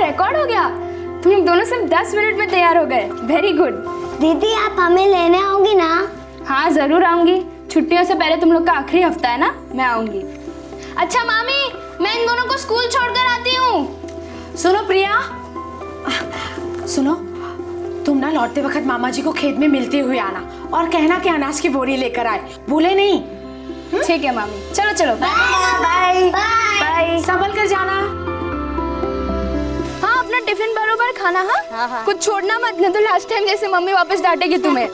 Record हो गया। तुम लोग दोनों सिर्फ 10 मिनट में तैयार हो गए। Very good. दीदी आप हमें लेने आओगी ना? हाँ जरूर आऊंगी। छुट्टियों से पहले तुम लोग का आखिरी हफ्ता है ना, मैं आऊंगी। अच्छा मामी, मैं इन दोनों को स्कूल छोड़कर आती हूँ। सुनो प्रिया, सुनो, तुम ना लौटते वक्त मामा जी को खेत में मिलते हुए आना और कहना कि अनाज की बोरी लेकर आए, भूले नहीं। ठीक है मामी, चलो चलो बाय बाय। संभल कर जाना। हाँ अपना टिफिन बरोबर खाना। हाँ कुछ छोड़ना मत, नहीं तो लास्ट टाइम जैसे मम्मी वापस डांटेगी तुम्हें।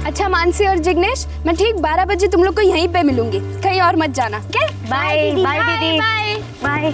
अच्छा मानसी और जिग्नेश, मैं ठीक 12 बजे तुम लोग को यहीं पे मिलूंगी, कहीं और मत जाना। क्या? बाय बाय दीदी। Bye bye.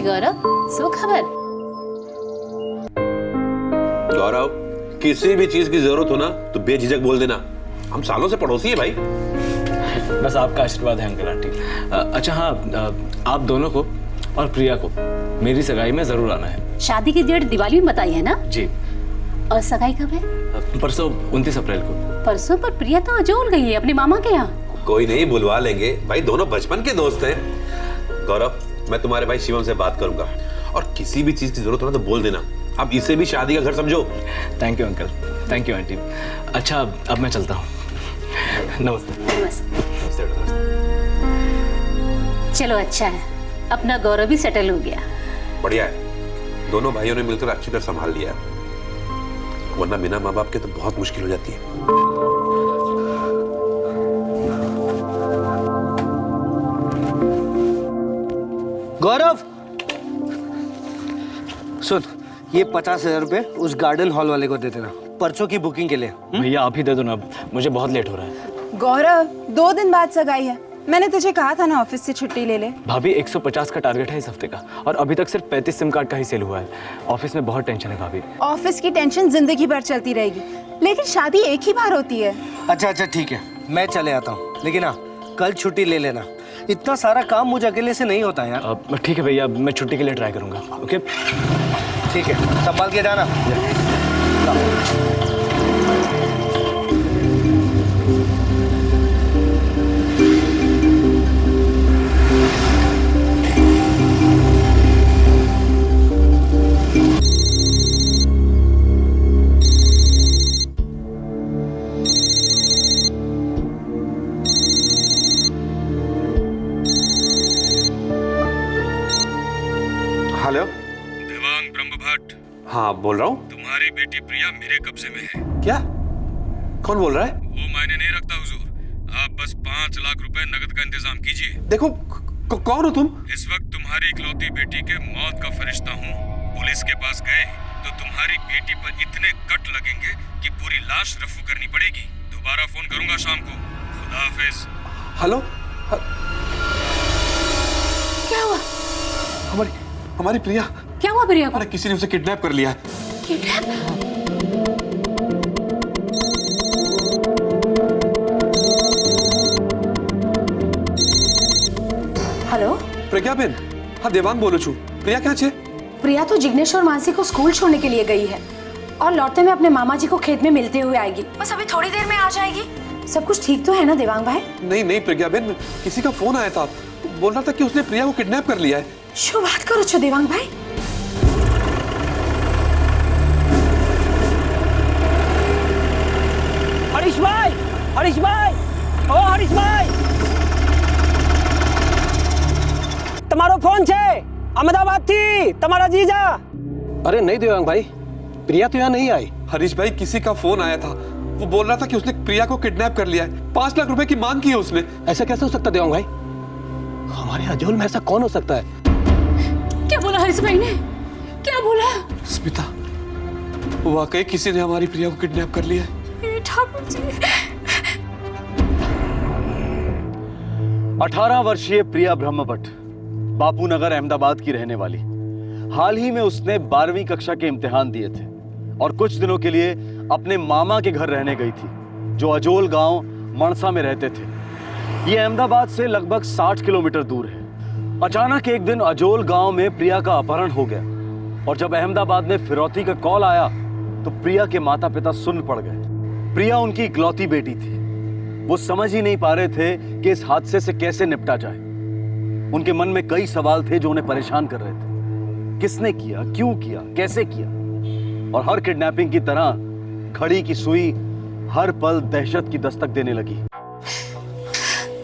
गौरव, सो खबर? गौरव, किसी भी चीज की जरूरत हो ना तो बेझिझक बोल देना। हम सालों से पड़ोसी है भाई। बस आपका आशीर्वाद है अंकल आंटी। अच्छा हाँ, आप दोनों को और प्रिया को मेरी सगाई में जरूर आना है। शादी की डेट दिवाली में बताई है ना? जी। और सगाई कब है? परसों 29 अप्रैल को। परसों? पर प्रिया तो अजोल गई है अपनी मामा के यहाँ। कोई नहीं, बुलवा लेंगे भाई, दोनों बचपन के दोस्त हैं। गौरव, मैं तुम्हारे भाई शिवम से बात करूंगा और किसी भी चीज की जरूरत हो ना तो बोल देना। अब इसे भी शादी का घर समझो। Thank you uncle, thank you aunty. अच्छा अब मैं चलता हूँ। नमस्ते। नमस्ते। चलो अच्छा है, अपना गौरव भी सेटल हो गया। बढ़िया है, दोनों भाइयों ने मिलकर अच्छी तरह संभाल लिया है, वरना बिना माँ बाप के तो बहुत मुश्किल हो जाती है। गौरव सुन, ये 50,000 रुपए उस गार्डन हॉल वाले को दे देना, परसों की बुकिंग के लिए। भैया आप ही दे दो ना, मुझे बहुत लेट हो रहा है। गौरव 2 दिन बाद सगाई है, मैंने तुझे कहा था ना ऑफिस से छुट्टी ले ले। भाभी 150 का टारगेट है इस हफ्ते का और अभी तक सिर्फ 35 सिम कार्ड का ही सेल हुआ है। ऑफिस में बहुत टेंशन है भाभी। ऑफिस की टेंशन जिंदगी भर चलती रहेगी, लेकिन शादी एक ही बार होती है। अच्छा ठीक है, मैं चले आता हूँ, लेकिन हाँ कल छुट्टी ले लेना, इतना सारा काम मुझे अकेले से नहीं होता यार। ठीक है भैया, मैं छुट्टी के लिए ट्राई करूंगा। ओके ठीक है, संभाल के जाना। हेलो, देवांग ब्रह्म भट्ट। हाँ बोल रहा हूँ। तुम्हारी बेटी प्रिया मेरे कब्जे में है। क्या? कौन बोल रहा है? वो मायने नहीं रखता हुजूर, आप बस 5 लाख रुपए नगद का इंतजाम कीजिए। देखो कौन हो तुम? इस वक्त तुम्हारी इकलौती बेटी के मौत का फरिश्ता हूँ। पुलिस के पास गए तो तुम्हारी बेटी पर इतने कट लगेंगे कि पूरी लाश रफू करनी पड़ेगी। दोबारा फोन करूंगा शाम को। खुदा हाफिज। हेलो क्या हुआ? हमारी प्रिया, क्या हुआ प्रिया को? अरे किसी ने उसे किडनैप कर लिया है। हेलो, પ્રજ્ઞાબેન, હા દેવાંગ બોલું છું। પ્રિયા ક્યાં છે? प्रिया तो जिग्नेश और मानसी को स्कूल छोड़ने के लिए गई है और लौटते में अपने मामा जी को खेत में मिलते हुए आएगी। बस अभी थोड़ी देर में आ जाएगी। सब कुछ ठीक तो है ना देवांग भाई? नहीं नहीं प्रज्ञाबेन, किसी का फोन आया था, बोल रहा था कि उसने प्रिया को किडनैप कर लिया है। शो बात करो छो देवांग भाई। हरीश भाई, ओ हरीश भाई, તમારો ફોન છે, अहमदाबाद थी तुम्हारा जीजा। अरे नहीं देवांग भाई, प्रिया तो यहाँ नहीं आई। हरीश भाई, किसी का फोन आया था, वो बोल रहा था कि उसने प्रिया को किडनैप कर लिया है। 5 लाख रुपए की मांग की है उसने। ऐसा कैसे हो सकता देवांग भाई? हमारे अजोल में ऐसा कौन हो सकता है? क्या बोला हरीश भाई ने? क्या बोला? स्मिता, वाकई किसी ने हमारी प्रिया को किडनैप कर लिया है। ठाकुर जी, 18 वर्षीय प्रिया ब्रह्मभट्ट बापू नगर अहमदाबाद की रहने वाली। हाल ही में उसने 12वीं कक्षा के इम्तिहान दिए थे और कुछ दिनों के लिए अपने मामा के घर रहने गई थी, जो अजोल गांव मणसा में रहते थे। ये अहमदाबाद से लगभग 60 किलोमीटर दूर है। अचानक एक दिन अजोल गांव में प्रिया का अपहरण हो गया और जब अहमदाबाद में फिरौती का कॉल आया तो प्रिया के माता पिता सुन्न पड़ गए। प्रिया उनकी इकलौती बेटी थी। वो समझ ही नहीं पा रहे थे कि इस हादसे से कैसे निपटा जाए। उनके मन में कई सवाल थे जो उन्हें परेशान कर रहे थे। किसने किया, क्यों किया, कैसे किया? और हर किडनैपिंग की तरह घड़ी की सुई हर पल दहशत की दस्तक देने लगी।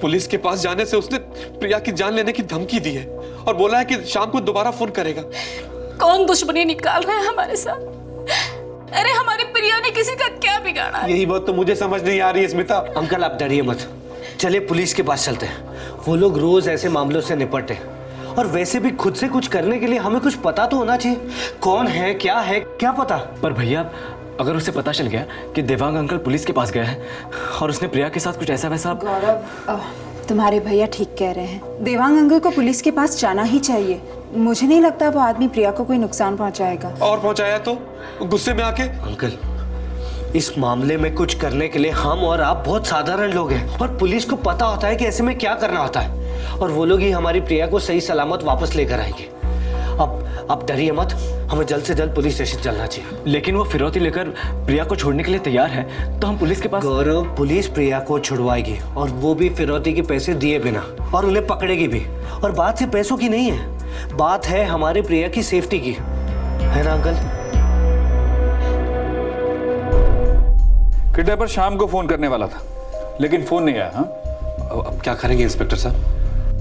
पुलिस के पास जाने से उसने प्रिया की जान लेने की धमकी दी है और बोला है कि शाम को दोबारा फोन करेगा। कौन दुश्मनी निकाल रहा है हमारे साथ? अरे हमारी प्रिया ने किसी का क्या बिगाड़ा है? यही बात तो मुझे समझ नहीं आ रही है स्मिता। अंकल आप डरिए मत, चलिए पुलिस के पास चलते हैं। वो लोग रोज ऐसे मामलों से निपटते हैं और वैसे भी खुद से कुछ करने के लिए हमें कुछ पता तो होना चाहिए। कौन है, क्या पता। पर भैया, अगर उसे पता चल गया कि देवांग अंकल पुलिस के पास गया है और उसने प्रिया के साथ कुछ ऐसा वैसा। गौरव, तुम्हारे भैया ठीक कह रहे हैं। देवांग अंकल को पुलिस के पास जाना ही चाहिए। मुझे नहीं लगता वो आदमी प्रिया को कोई नुकसान पहुंचाएगा। और पहुंचाया तो गुस्से में आके। अंकल, इस मामले में कुछ करने के लिए हम और आप बहुत साधारण लोग हैं और पुलिस को पता होता है कि ऐसे में क्या करना होता है और वो लोग ही हमारी प्रिया को सही सलामत वापस लेकर आएंगे। अब डरिए मत, हमें जल्द से जल्द पुलिस स्टेशन चलना चाहिए। लेकिन वो फिरौती लेकर प्रिया को छोड़ने के लिए तैयार है, तो हम पुलिस के पास। गौरव, पुलिस प्रिया को छुड़वाएगी और वो भी फिरौती के पैसे दिए बिना, और उन्हें पकड़ेगी भी। और बात सिर्फ पैसों की नहीं है, बात है हमारे प्रिया की सेफ्टी की, है ना अंकल? किडनैपर शाम को फोन करने वाला था लेकिन फोन नहीं आया। हाँ, अब क्या करेंगे इंस्पेक्टर साहब?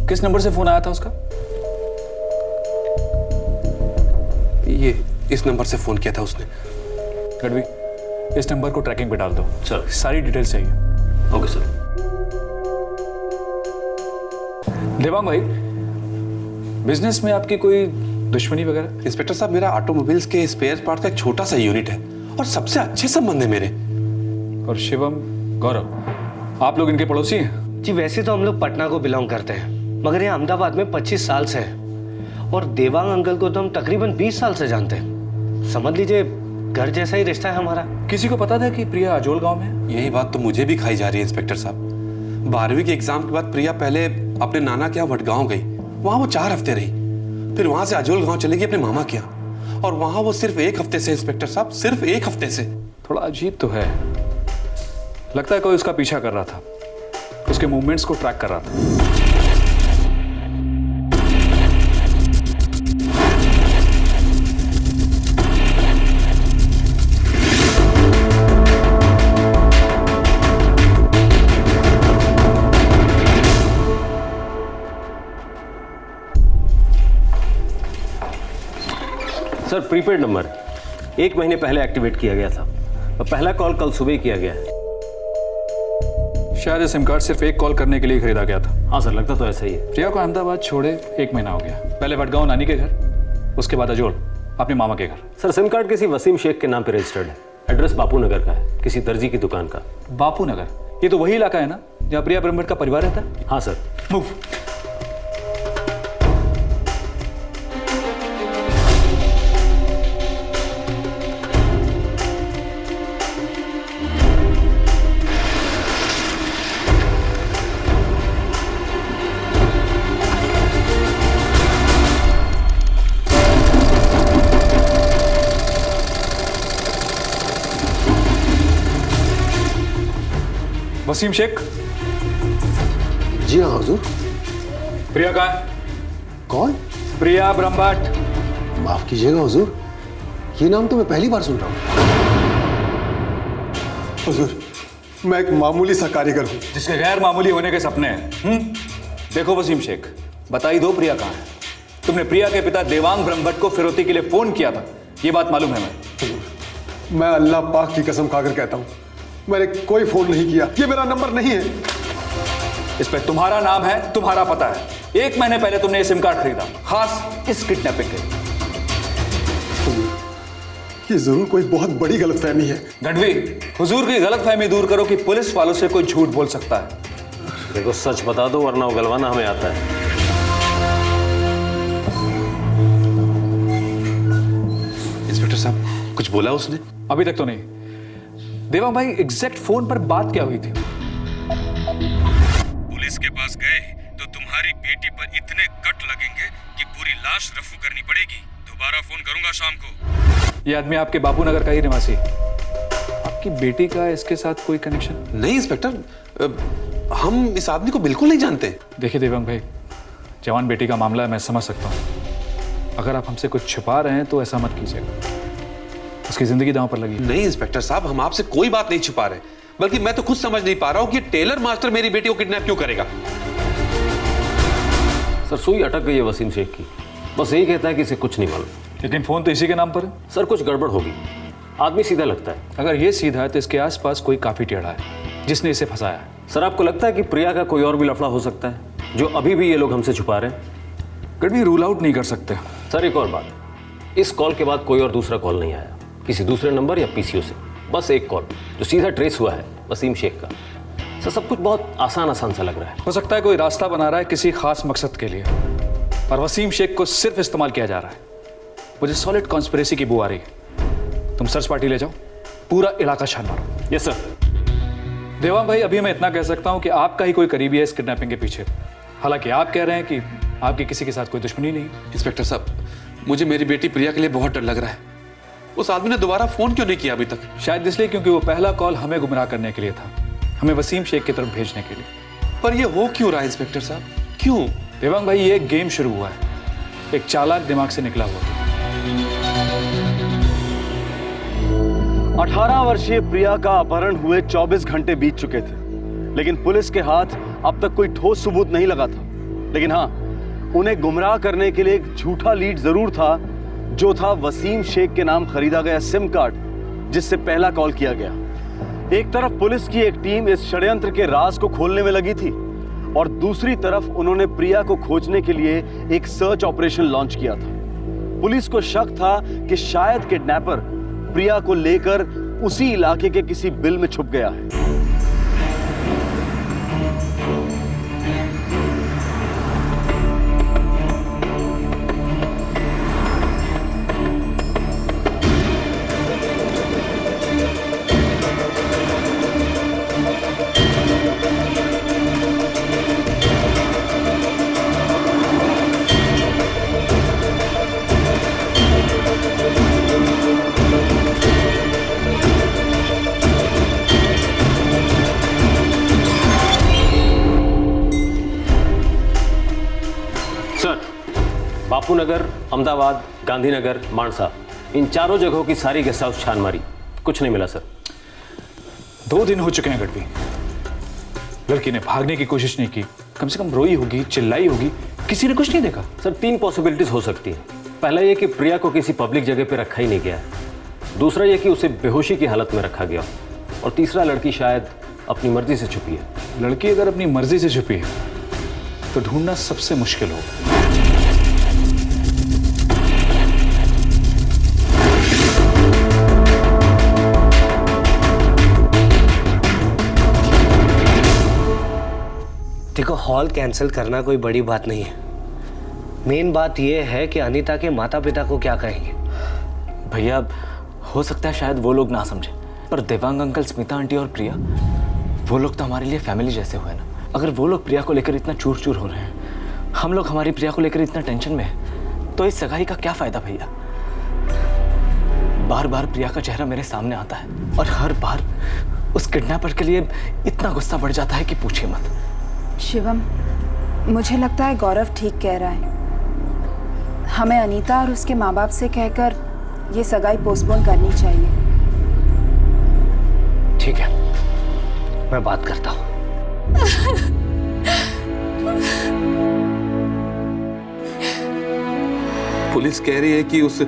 किस नंबर से फोन आया था उसका? ये इस नंबर से फोन किया था उसने। गढ़वी, इस नंबर को ट्रैकिंग पे डाल दो सर। सारी डिटेल्स चाहिए। Okay sir. देवांग भाई, बिजनेस में आपकी कोई दुश्मनी वगैरह? इंस्पेक्टर साहब, मेरा ऑटोमोबाइल्स के स्पेयर पार्ट का एक छोटा सा यूनिट है और सबसे अच्छे संबंध है मेरे। और शिवम, गौरव, आप लोग इनके पड़ोसी हैं? जी वैसे तो हम लोग पटना को बिलोंग करते हैं, मगर ये अहमदाबाद में 25 साल से है और देवांग अंकल को तो हम तकरीबन 20 साल से जानते हैं। समझ लीजिए घर जैसा ही रिश्ता है हमारा। किसी को पता था कि प्रिया अजोल गांव में है? यही बात तो मुझे भी खाई जा रही है इंस्पेक्टर साहब। 12वीं के एग्जाम के बाद प्रिया पहले अपने नाना के यहाँ वडगांव गई, वहां वो 4 हफ्ते रही। फिर वहां से अजोल गांव चलेगी अपने मामा के यहाँ, और वहां वो सिर्फ 1 हफ्ते से। इंस्पेक्टर साहब, सिर्फ 1 हफ्ते से। थोड़ा अजीब तो है। लगता है कोई उसका पीछा कर रहा था, उसके मूवमेंट्स को ट्रैक कर रहा था। सर, प्रीपेड नंबर 1 महीने पहले एक्टिवेट किया गया था और पहला कॉल कल सुबह किया गया है। शायद ये सिम कार्ड सिर्फ एक कॉल करने के लिए खरीदा गया था। हाँ सर, लगता तो ऐसा ही है। प्रिया को अहमदाबाद छोड़े 1 महीना हो गया। पहले वडगांव नानी के घर, उसके बाद अजोल अपने मामा के घर। सर, सिम कार्ड किसी वसीम शेख के नाम पे रजिस्टर्ड है। एड्रेस बापू नगर का है, किसी दर्जी की दुकान का। बापू नगर, ये तो वही इलाका है ना जहाँ प्रिया ब्रह्मभट्ट का परिवार रहता है? हाँ सर। मूव। वसीम शेख। जी हाँ हुजूर। प्रिया कहाँ है? कौन? प्रिया ब्रह्मभट्ट। माफ कीजिएगा हुजूर, ये नाम तो मैं पहली बार सुन रहा हूँ। हुजूर, मैं एक मामूली सा कारीगर हूँ जिसके गैर मामूली होने के सपने हैं। देखो वसीम शेख, बताई दो प्रिया कहाँ है। तुमने प्रिया के पिता देवांग ब्रह्मभट्ट को फिरौती के लिए फोन किया था, ये बात मालूम है मैं। हुजूर, मैं अल्लाह पाक की कसम खाकर कहता हूँ, मैंने कोई फोन नहीं किया, ये मेरा नंबर नहीं है। इस पे तुम्हारा नाम है, तुम्हारा पता है। 1 महीने पहले तुमने ये सिम कार्ड खरीदा, खास इस किडनैपिंग के लिए। ये जरूर कोई बहुत बड़ी गलतफहमी है। गढ़वी, हुजूर की गलतफहमी दूर करो कि पुलिस वालों से कोई झूठ बोल सकता है। देखो सच बता दो वरना उगलवाना हमें आता है। इंस्पेक्टर साहब, कुछ बोला उसने? अभी तक तो नहीं। देवांग भाई, एग्जैक्ट फोन पर बात क्या हुई थी? पुलिस के पास गए तो तुम्हारी बेटी पर इतने कट लगेंगे कि पूरी लाश रफू करनी पड़ेगी। दोबारा फोन करूंगा शाम को। ये आदमी आपके बापू नगर का ही निवासी। आपकी बेटी का इसके साथ कोई कनेक्शन? नहीं इंस्पेक्टर, हम इस आदमी को बिल्कुल नहीं जानते। देखिए देवांग भाई, जवान बेटी का मामला है, मैं समझ सकता हूँ। अगर आप हमसे कुछ छुपा रहे हैं तो ऐसा मत कीजिएगा, उसकी जिंदगी दांव पर लगी। नहीं इंस्पेक्टर साहब, हम आपसे कोई बात नहीं छुपा रहे, बल्कि मैं तो खुद समझ नहीं पा रहा हूँ कि टेलर मास्टर मेरी बेटी को किडनैप क्यों करेगा। सर सुई अटक गई है वसीम शेख की, बस यही कहता है कि इसे कुछ नहीं मालूम। लेकिन फोन तो इसी के नाम पर है। सर कुछ गड़बड़ होगी, आदमी सीधा लगता है। अगर ये सीधा है तो इसके आसपास कोई काफी टेढ़ा है जिसने इसे फंसाया है। सर आपको लगता है कि प्रिया का कोई और भी लफड़ा हो सकता है जो अभी भी ये लोग हमसे छुपा रहे हैं? कभी रूल आउट नहीं कर सकते। सर एक और बात, इस कॉल के बाद कोई और दूसरा कॉल नहीं आया किसी दूसरे नंबर या पीसीओ से, बस एक कॉल जो सीधा ट्रेस हुआ है वसीम शेख का। सर सब कुछ बहुत आसान सा लग रहा है। हो सकता है कोई रास्ता बना रहा है किसी खास मकसद के लिए, और वसीम शेख को सिर्फ इस्तेमाल किया जा रहा है। मुझे सॉलिड कॉन्स्पिरेसी की बू आ रही है। तुम सर्च पार्टी ले जाओ, पूरा इलाका छान मारो। Yes sir. देवांग भाई, अभी मैं इतना कह सकता हूं कि आपका ही कोई करीबी है इस किडनैपिंग के पीछे। हालांकि आप कह रहे हैं कि आपकी किसी के साथ कोई दुश्मनी नहीं। इंस्पेक्टर साहब, मुझे मेरी बेटी प्रिया के लिए बहुत डर लग रहा है। उस आदमी ने दोबारा फोन क्यों नहीं किया अभी तक? शायद इसलिए क्योंकि वो पहला कॉल हमें गुमराह करने के लिए था, हमें वसीम शेख की तरफ भेजने के लिए। पर ये हो क्यों रहा है इंस्पेक्टर साहब, क्यों? देवांग भाई, ये एक गेम शुरू हुआ है, एक चालाक दिमाग से निकला हुआ। 18 वर्षीय प्रिया का अपहरण हुए 24 घंटे बीत चुके थे, लेकिन पुलिस के हाथ अब तक कोई ठोस सबूत नहीं लगा था। लेकिन हाँ, उन्हें गुमराह करने के लिए एक झूठा लीड जरूर था, जो था वसीम शेख के नाम खरीदा गया सिम कार्ड जिससे पहला कॉल किया गया। एक तरफ पुलिस की एक टीम इस षड्यंत्र के राज को खोलने में लगी थी, और दूसरी तरफ उन्होंने प्रिया को खोजने के लिए एक सर्च ऑपरेशन लॉन्च किया था। पुलिस को शक था कि शायद किडनैपर प्रिया को लेकर उसी इलाके के किसी बिल में छुप गया है। बापू नगर, अहमदाबाद, गांधीनगर, मानसा, इन चारों जगहों की सारी गेस्ट हाउस छान मारी, कुछ नहीं मिला सर। 2 दिन हो चुके हैं गढ़वी। लड़की ने भागने की कोशिश नहीं की, कम से कम रोई होगी, चिल्लाई होगी, किसी ने कुछ नहीं देखा। सर 3 पॉसिबिलिटीज हो सकती हैं। पहला ये कि प्रिया को किसी पब्लिक जगह पे रखा ही नहीं गया है, दूसरा ये कि उसे बेहोशी की हालत में रखा गया, और तीसरा लड़की शायद अपनी मर्जी से छुपी है। लड़की अगर अपनी मर्जी से छुपी है तो ढूंढना सबसे मुश्किल होगा। देखो हॉल कैंसिल करना कोई बड़ी बात नहीं है। मेन बात यह है कि अनीता के माता पिता को क्या कहेंगे। भैया हो सकता है शायद वो लोग ना समझे, पर देवांग अंकल, स्मिता आंटी और प्रिया, वो लोग तो हमारे लिए फैमिली जैसे हुए ना। अगर वो लोग प्रिया को लेकर इतना चूर चूर हो रहे हैं, हम लोग हमारी प्रिया को लेकर इतना टेंशन में है, तो इस सगाई का क्या फायदा भैया। बार बार प्रिया का चेहरा मेरे सामने आता है और हर बार उस किडनैपर के लिए इतना गुस्सा बढ़ जाता है कि पूछिए मत। शिवम, मुझे लगता है गौरव ठीक कह रहा है। हमें अनीता और उसके माँ बाप से कहकर ये सगाई पोस्टपोन करनी चाहिए। ठीक है, मैं बात करता हूँ। पुलिस कह रही है कि उस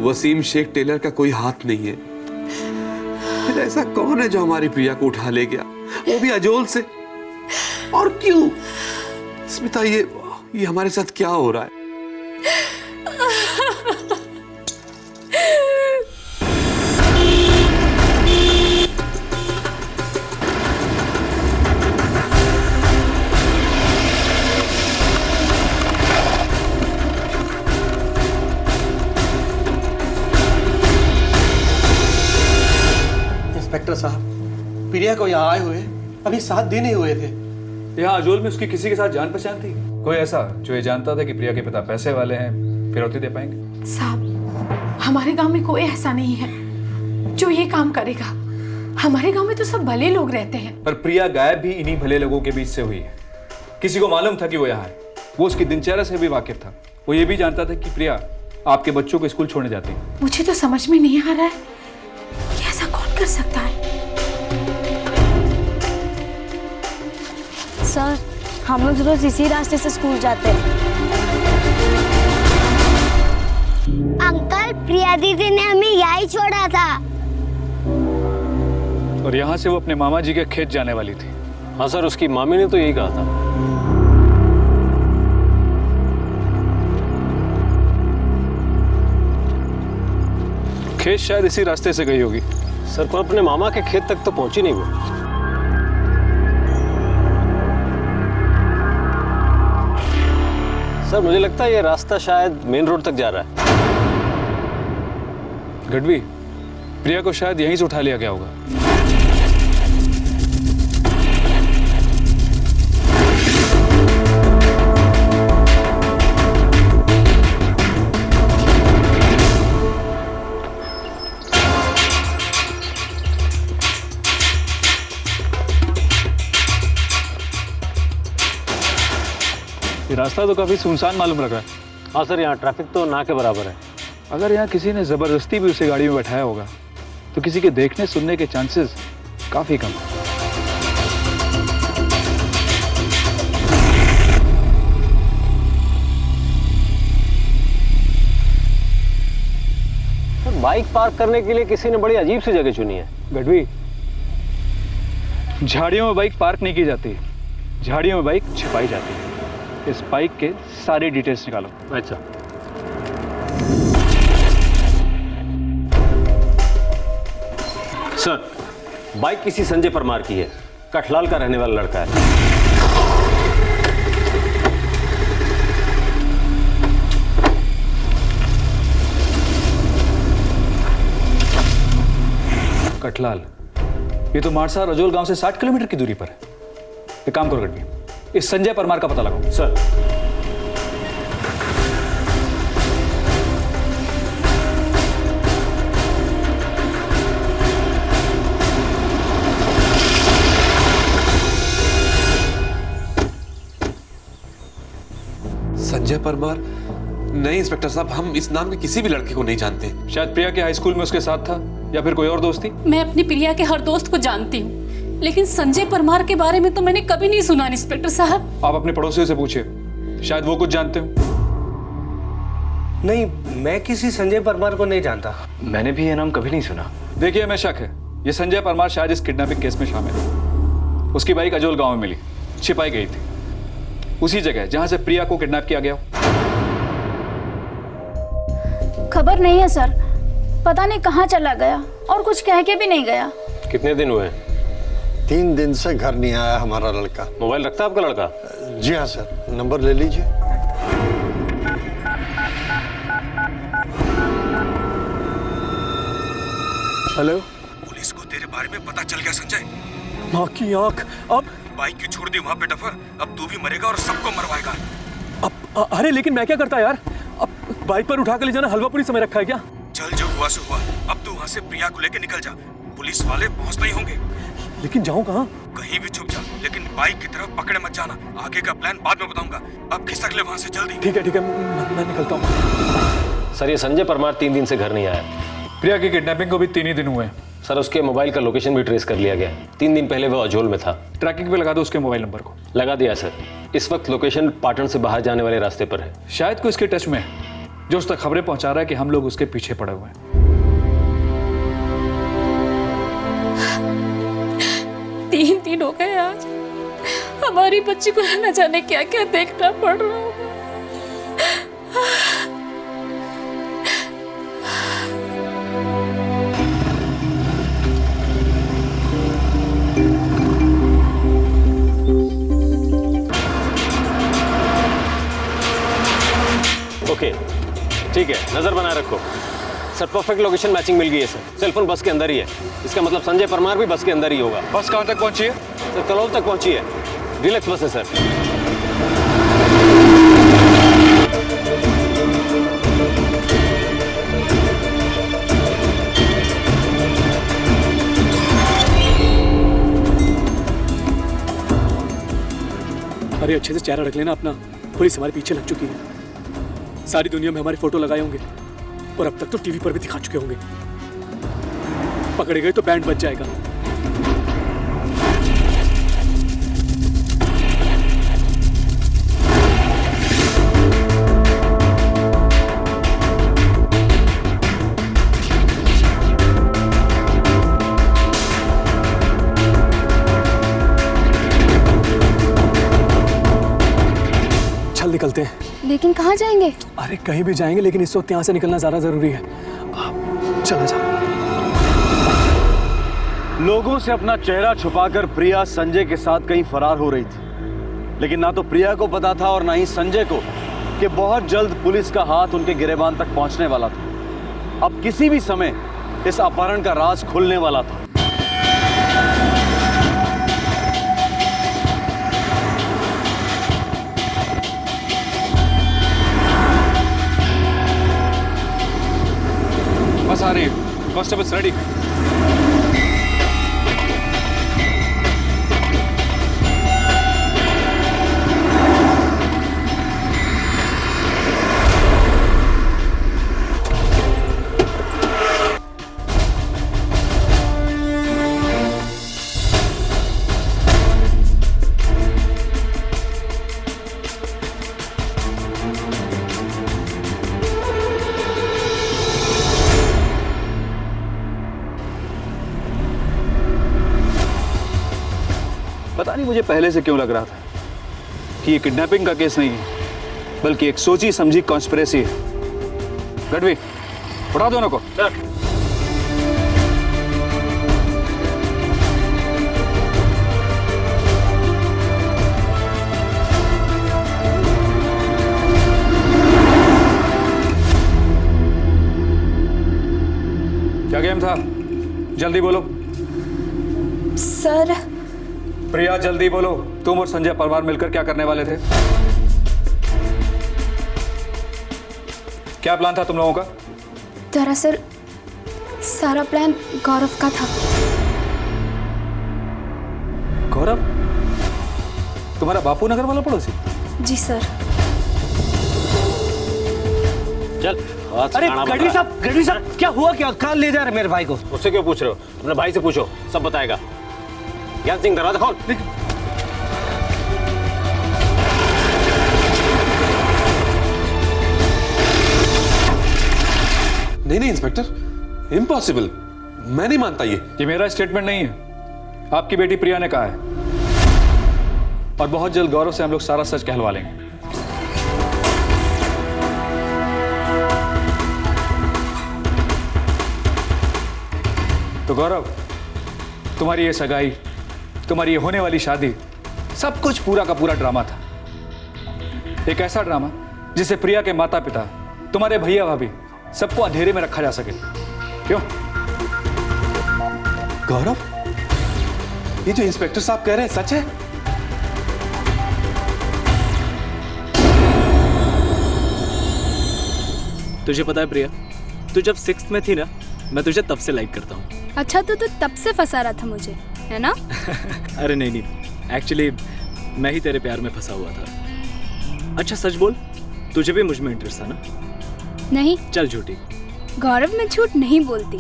वसीम शेख टेलर का कोई हाथ नहीं है। फिर ऐसा कौन है जो हमारी प्रिया को उठा ले गया, वो भी अजोल से? और क्यों? स्मिता, ये हमारे साथ क्या हो रहा है? इंस्पेक्टर साहब, प्रिया को यहाँ आए हुए अभी 7 दिन ही हुए थे। यहाँ अजोल में उसकी किसी के साथ जान पहचान थी? कोई ऐसा जो ये जानता था कि प्रिया के पिता पैसे वाले हैं, फिरौती दे पाएंगे? साहब, हमारे गांव में कोई ऐसा नहीं है जो ये काम करेगा। हमारे गांव में तो सब भले लोग रहते हैं। पर प्रिया गायब भी इन्हीं भले लोगों के बीच से हुई है। किसी को मालूम था कि वो यहाँ है, वो उसकी दिनचर्या से भी वाकिफ था। वो ये भी जानता था कि प्रिया आपके बच्चों को स्कूल छोड़ने जाती है। मुझे तो समझ में नहीं आ रहा है कि ऐसा कौन कर सकता है। सर, हम लोग रोज इसी रास्ते से स्कूल जाते हैं। अंकल, प्रिया दीदी ने हमें यहीं छोड़ा था। और यहाँ से वो अपने मामा जी के खेत जाने वाली थी। हाँ सर, उसकी मामी ने तो यही कहा था। खेत शायद इसी रास्ते से गई होगी। सर, पर अपने मामा के खेत तक तो पहुंची नहीं वो। सर, मुझे लगता है ये रास्ता शायद मेन रोड तक जा रहा है। गढ़वी, प्रिया को शायद यहीं से उठा लिया गया होगा। ये रास्ता तो काफी सुनसान मालूम लग रहा है। हाँ सर, यहाँ ट्रैफिक तो ना के बराबर है। अगर यहाँ किसी ने जबरदस्ती भी उसे गाड़ी में बैठाया होगा तो किसी के देखने सुनने के चांसेस काफी कम है। सर, बाइक पार्क करने के लिए किसी ने बड़ी अजीब सी जगह चुनी है। गढ़वी, झाड़ियों में बाइक पार्क नहीं की जाती, झाड़ियों में बाइक छिपाई जाती है। इस बाइक के सारे डिटेल्स निकालो। अच्छा। सर, बाइक किसी संजय परमार की है, कठलाल का रहने वाला लड़का है। कठलाल, ये तो मारसा रजोल गांव से 60 किलोमीटर की दूरी पर है। एक काम करो गढ़वी, इस संजय परमार का पता लगाओ। सर। संजय परमार? नहीं इंस्पेक्टर साहब, हम इस नाम के किसी भी लड़के को नहीं जानते। शायद प्रिया के हाई स्कूल में उसके साथ था, या फिर कोई और दोस्त थी। मैं अपनी प्रिया के हर दोस्त को जानती हूँ, लेकिन संजय परमार के बारे में तो मैंने कभी नहीं सुना इंस्पेक्टर साहब। आप अपने पड़ोसियों से पूछिए, शायद वो कुछ जानते हो। नहीं, मैं किसी संजय परमार को नहीं जानता। मैंने भी ये नाम कभी नहीं सुना। देखिए, हमें शक है ये संजय परमार शायद इस किडनैपिंग केस में शामिल है। उसकी बाइक अजोल गांव में मिली, छिपाई गई थी, उसी जगह जहां से प्रिया को किडनैप किया गया। खबर नहीं है सर, पता नहीं कहाँ चला गया और कुछ कह के भी नहीं गया। कितने दिन हुए? 3 दिन से घर नहीं आया हमारा लड़का। मोबाइल रखता है आपका लड़का? जी हाँ सर, नंबर ले लीजिए। हेलो। पुलिस को तेरे बारे में पता चल गया संजय। माँ की आंख। अब बाइक की छोड़ दी वहां पे डफर, अब तू भी मरेगा और सबको मरवाएगा। अब अरे लेकिन मैं क्या करता यार, अब बाइक पर उठा के ले जाना हलवा पूरी समय रखा है क्या? चल जो हुआ सो हुआ, अब तू वहाँ से प्रिया को लेके निकल जा। पुलिस वाले पहुँचते ही होंगे। लेकिन जाऊँ कहाँ? कहीं भी छुप जा, लेकिन बाइक की तरफ पकड़े मत जाना। आगे का प्लान बाद में बताऊंगा, अब खिसक ले वहाँ से जल्दी। ठीक है मैं निकलता हूँ। सर ये संजय परमार 3 दिन से घर नहीं आया। प्रिया की किडनैपिंग को भी 3 ही दिन हुए। सर उसके मोबाइल का लोकेशन भी ट्रेस कर लिया गया है। 3 दिन पहले वो अजोल में था। ट्रैकिंग पे लगा दो उसके मोबाइल नंबर को। लगा दिया सर। इस वक्त लोकेशन पाटन से बाहर जाने वाले रास्ते पर है। शायद कोई इसके टच में है जो उस तक खबरें पहुंचा रहा है कि हम लोग उसके पीछे पड़े हुए हैं। 3 दिन हो गए आज। हमारी बच्ची को न जाने क्या क्या देखना पड़ रहा होगा। ओके ठीक है, नजर बनाए रखो। सर परफेक्ट लोकेशन मैचिंग मिल गई है सर। सेलफोन बस के अंदर ही है। इसका मतलब संजय परमार भी बस के अंदर ही होगा। बस कहाँ तक पहुंची है? सर कलोल तक पहुंची है। डिलक्स बस है सर। अरे अच्छे से चेहरा रख लेना अपना, पुलिस हमारे पीछे लग चुकी है। सारी दुनिया में हमारे फोटो लगाए होंगे और अब तक तो टीवी पर भी दिखा चुके होंगे। पकड़े गए तो बैंड बज जाएगा। चल निकलते हैं। लेकिन कहाँ जाएंगे? अरे कहीं भी जाएंगे, लेकिन इस वक्त यहाँ से निकलना ज्यादा जरूरी है। चला जा। लोगों से अपना चेहरा छुपाकर प्रिया संजय के साथ कहीं फरार हो रही थी, लेकिन ना तो प्रिया को पता था और ना ही संजय को कि बहुत जल्द पुलिस का हाथ उनके गिरेबान तक पहुंचने वाला था। अब किसी भी समय इस अपहरण का राज खुलने वाला था। बस आ रही है। Constables ready. पता नहीं मुझे पहले से क्यों लग रहा था कि ये किडनैपिंग का केस नहीं है, बल्कि एक सोची समझी कॉन्स्पिरेसी है। गढ़वी, उठा दोनों को। क्या गेम था? जल्दी बोलो। सर प्रिया जल्दी बोलो, तुम और संजय परमार मिलकर क्या करने वाले थे? क्या प्लान था तुम लोगों का? दरअसल सारा प्लान गौरव का था। गौरव? तुम्हारा बापू नगर वाला पड़ोसी? जी सर। चल। अरे गढ़वी साहब क्या हुआ? क्या कहाँ ले जा रहे मेरे भाई को? उससे क्यों पूछ रहे हो? अपने भाई से पूछो, सब बताएगा। ज्ञान सिंह दरवाजा खोल। नहीं इंस्पेक्टर, इम्पॉसिबल। मैं नहीं मानता ये मेरा स्टेटमेंट नहीं है, आपकी बेटी प्रिया ने कहा है। और बहुत जल्द गौरव से हम लोग सारा सच कहलवा लेंगे। तो गौरव, तुम्हारी ये सगाई, तुम्हारी ये होने वाली शादी, सब कुछ पूरा का पूरा ड्रामा था। एक ऐसा ड्रामा जिससे प्रिया के माता पिता, तुम्हारे भैया भाभी, सबको अंधेरे में रखा जा सके। क्यों? गौरव, ये जो इंस्पेक्टर साहब कह रहे हैं सच है? तुझे पता है प्रिया, तू जब 6th में थी ना, मैं तुझे तब से लाइक करता हूँ। अच्छा तो तू तब से फंसा रहा था मुझे, है ना? अरे नहीं, एक्चुअली मैं ही तेरे प्यार में फंसा हुआ था। अच्छा सच बोल, तुझे भी मुझ में इंटरेस्ट था ना? नहीं। चल झूठी। गौरव, मैं झूठ नहीं बोलती।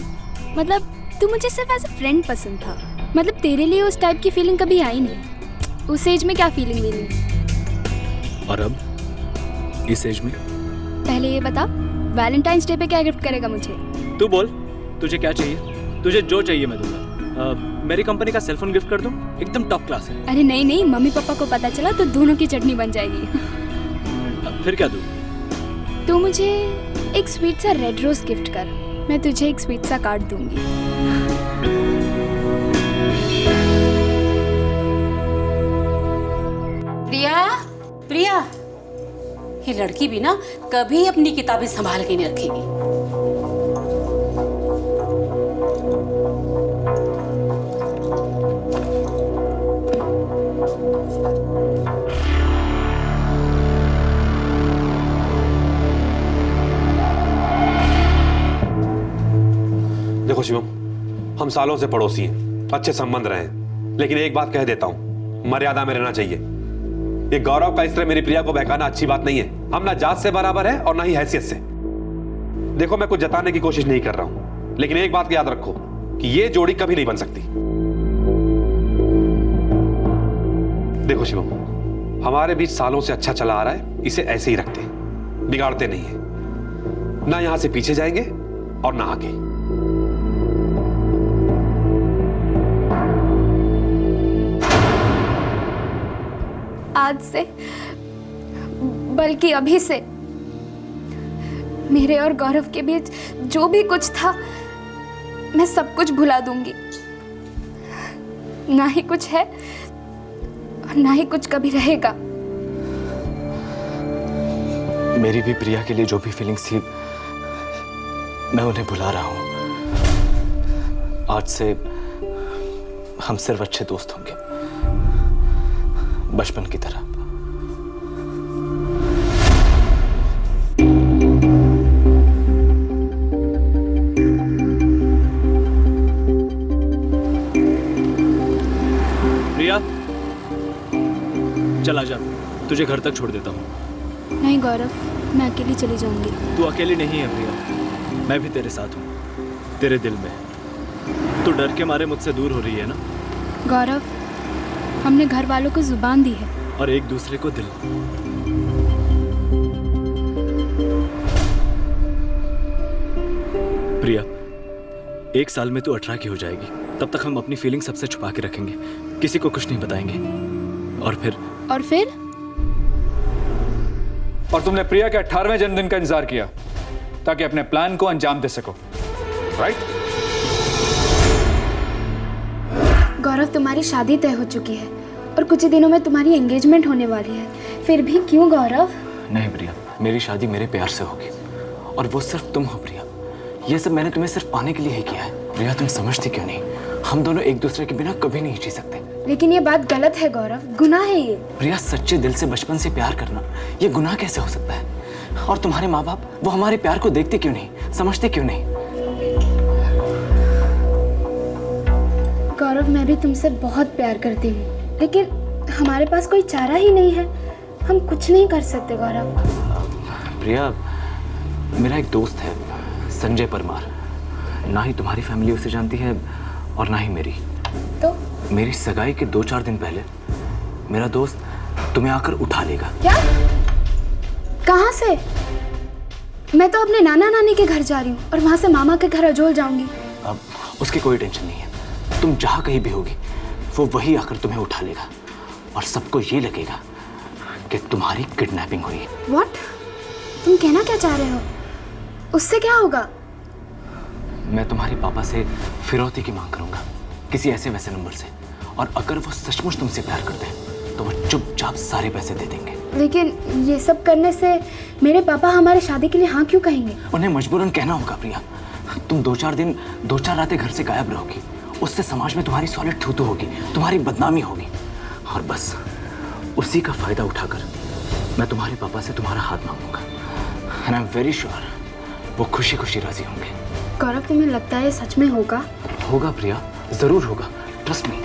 मतलब तू मुझे सिर्फ एज अ फ्रेंड पसंद था। मतलब तेरे लिए उस टाइप की फीलिंग कभी आई नहीं। उस एज में क्या फीलिंग मिली? और अब इस एज में? पहले ये बता, वैलेंटाइंस डे पे क्या गिफ्ट करेगा मुझे? तू बोल, तुझे क्या चाहिए? तुझे जो चाहिए मैं दूंगा। मेरी कंपनी का सेलफोन गिफ्ट कर दूं, एकदम टॉप क्लास है। अरे नहीं नहीं, मम्मी पापा को पता चला तो दोनों की चटनी बन जाएगी। फिर क्या दूं? तू मुझे एक स्वीट सा रेड रोज गिफ्ट कर, मैं तुझे एक स्वीट सा कार्ड दूंगी। प्रिया, प्रिया, ये लड़की भी ना कभी अपनी किताबें संभाल के नहीं रखेगी। देखो शिवम, हम सालों से पड़ोसी हैं, अच्छे संबंध रहे हैं, लेकिन एक बात कह देता हूं, मर्यादा में रहना चाहिए। ये गौरव का इस तरह मेरी प्रिया को बहकाना अच्छी बात नहीं है। हम ना जात से बराबर है और ना ही हैसियत से। देखो, मैं कुछ जताने की कोशिश नहीं कर रहा हूं, लेकिन एक बात याद रखो कि ये जोड़ी कभी नहीं बन सकती। देखो शिवम, हमारे बीच सालों से अच्छा चला आ रहा है, इसे ऐसे ही रखते हैं, बिगाड़ते नहीं है। ना यहां से पीछे जाएंगे और ना आगे। आज से, बल्कि अभी से, मेरे और गौरव के बीच जो भी कुछ था, मैं सब कुछ भुला दूंगी। ना ही कुछ है और ना ही कुछ कभी रहेगा। मेरी भी प्रिया के लिए जो भी फीलिंग्स थी, मैं उन्हें भुला रहा हूं। आज से हम सिर्फ अच्छे दोस्त होंगे, बचपन की तरह। प्रिया, चला जा, तुझे घर तक छोड़ देता हूँ। नहीं गौरव, मैं अकेली चली जाऊंगी। तू अकेली नहीं है प्रिया, मैं भी तेरे साथ हूँ, तेरे दिल में। तू डर के मारे मुझसे दूर हो रही है ना? गौरव, हमने घर वालों को जुबान दी है और एक दूसरे को दिल। प्रिया, 1 साल में तू 18 की हो जाएगी। तब तक हम अपनी फीलिंग सबसे छुपा के रखेंगे, किसी को कुछ नहीं बताएंगे। और फिर और तुमने प्रिया के 18वें जन्मदिन का इंतजार किया ताकि अपने प्लान को अंजाम दे सको, राइट? गौरव, तुम्हारी शादी तय हो चुकी है और कुछ ही दिनों में तुम्हारी एंगेजमेंट होने वाली है। फिर भी क्यों गौरव? नहीं प्रिया, मेरी शादी मेरे प्यार से होगी और वो सिर्फ तुम हो प्रिया। ये सब मैंने तुम्हें सिर्फ पाने के लिए ही किया है। प्रिया, तुम समझती क्यों नहीं? हम दोनों एक दूसरे के बिना कभी नहीं जी सकते। लेकिन ये बात गलत है गौरव, गुनाह है ये। प्रिया, सच्चे दिल से बचपन से प्यार करना ये गुनाह कैसे हो सकता है? और तुम्हारे माँ बाप, वो हमारे प्यार को देखते क्यों नहीं, समझते क्यों नहीं? गौरव, मैं भी तुमसे बहुत प्यार करती हूँ, लेकिन हमारे पास कोई चारा ही नहीं है। हम कुछ नहीं कर सकते गौरव। प्रिया, मेरा एक दोस्त है संजय परमार, ना ही तुम्हारी फैमिली उसे जानती है और ना ही मेरी। तो मेरी सगाई के 2-4 दिन पहले मेरा दोस्त तुम्हें आकर उठा लेगा। क्या? कहाँ से? मैं तो अपने नाना नानी के घर जा रही हूँ और वहाँ से मामा के घर अजोल जाऊंगी। अब उसकी कोई टेंशन नहीं है, तुम जहाँ कहीं भी होगी वो वही आकर तुम्हें उठा लेगा और सबको ये लगेगा कि तुम्हारी किडनैपिंग हुई। व्हाट? तुम कहना क्या चाह रहे हो? उससे क्या होगा? मैं तुम्हारे पापा से फिरौती की मांग करूंगा किसी ऐसे वैसे नंबर से, और अगर वो सचमुच तुमसे प्यार करते हैं तो वो चुपचाप सारे पैसे दे देंगे। लेकिन ये सब करने से मेरे पापा हमारे शादी के लिए हाँ क्यों कहेंगे? उन्हें मजबूरन कहना होगा प्रिया। तुम 2-4 दिन 2-4 रातें घर से गायब रहोगी, उससे समाज में तुम्हारी सॉलिड थू-थू होगी, तुम्हारी बदनामी होगी, और बस उसी का फायदा उठाकर मैं तुम्हारे पापा से तुम्हारा हाथ मांगूंगा। And I am very sure वो खुशी खुशी राजी होंगे। गौरव, तुम्हें लगता है सच में होगा? होगा प्रिया, जरूर होगा, ट्रस्ट मी।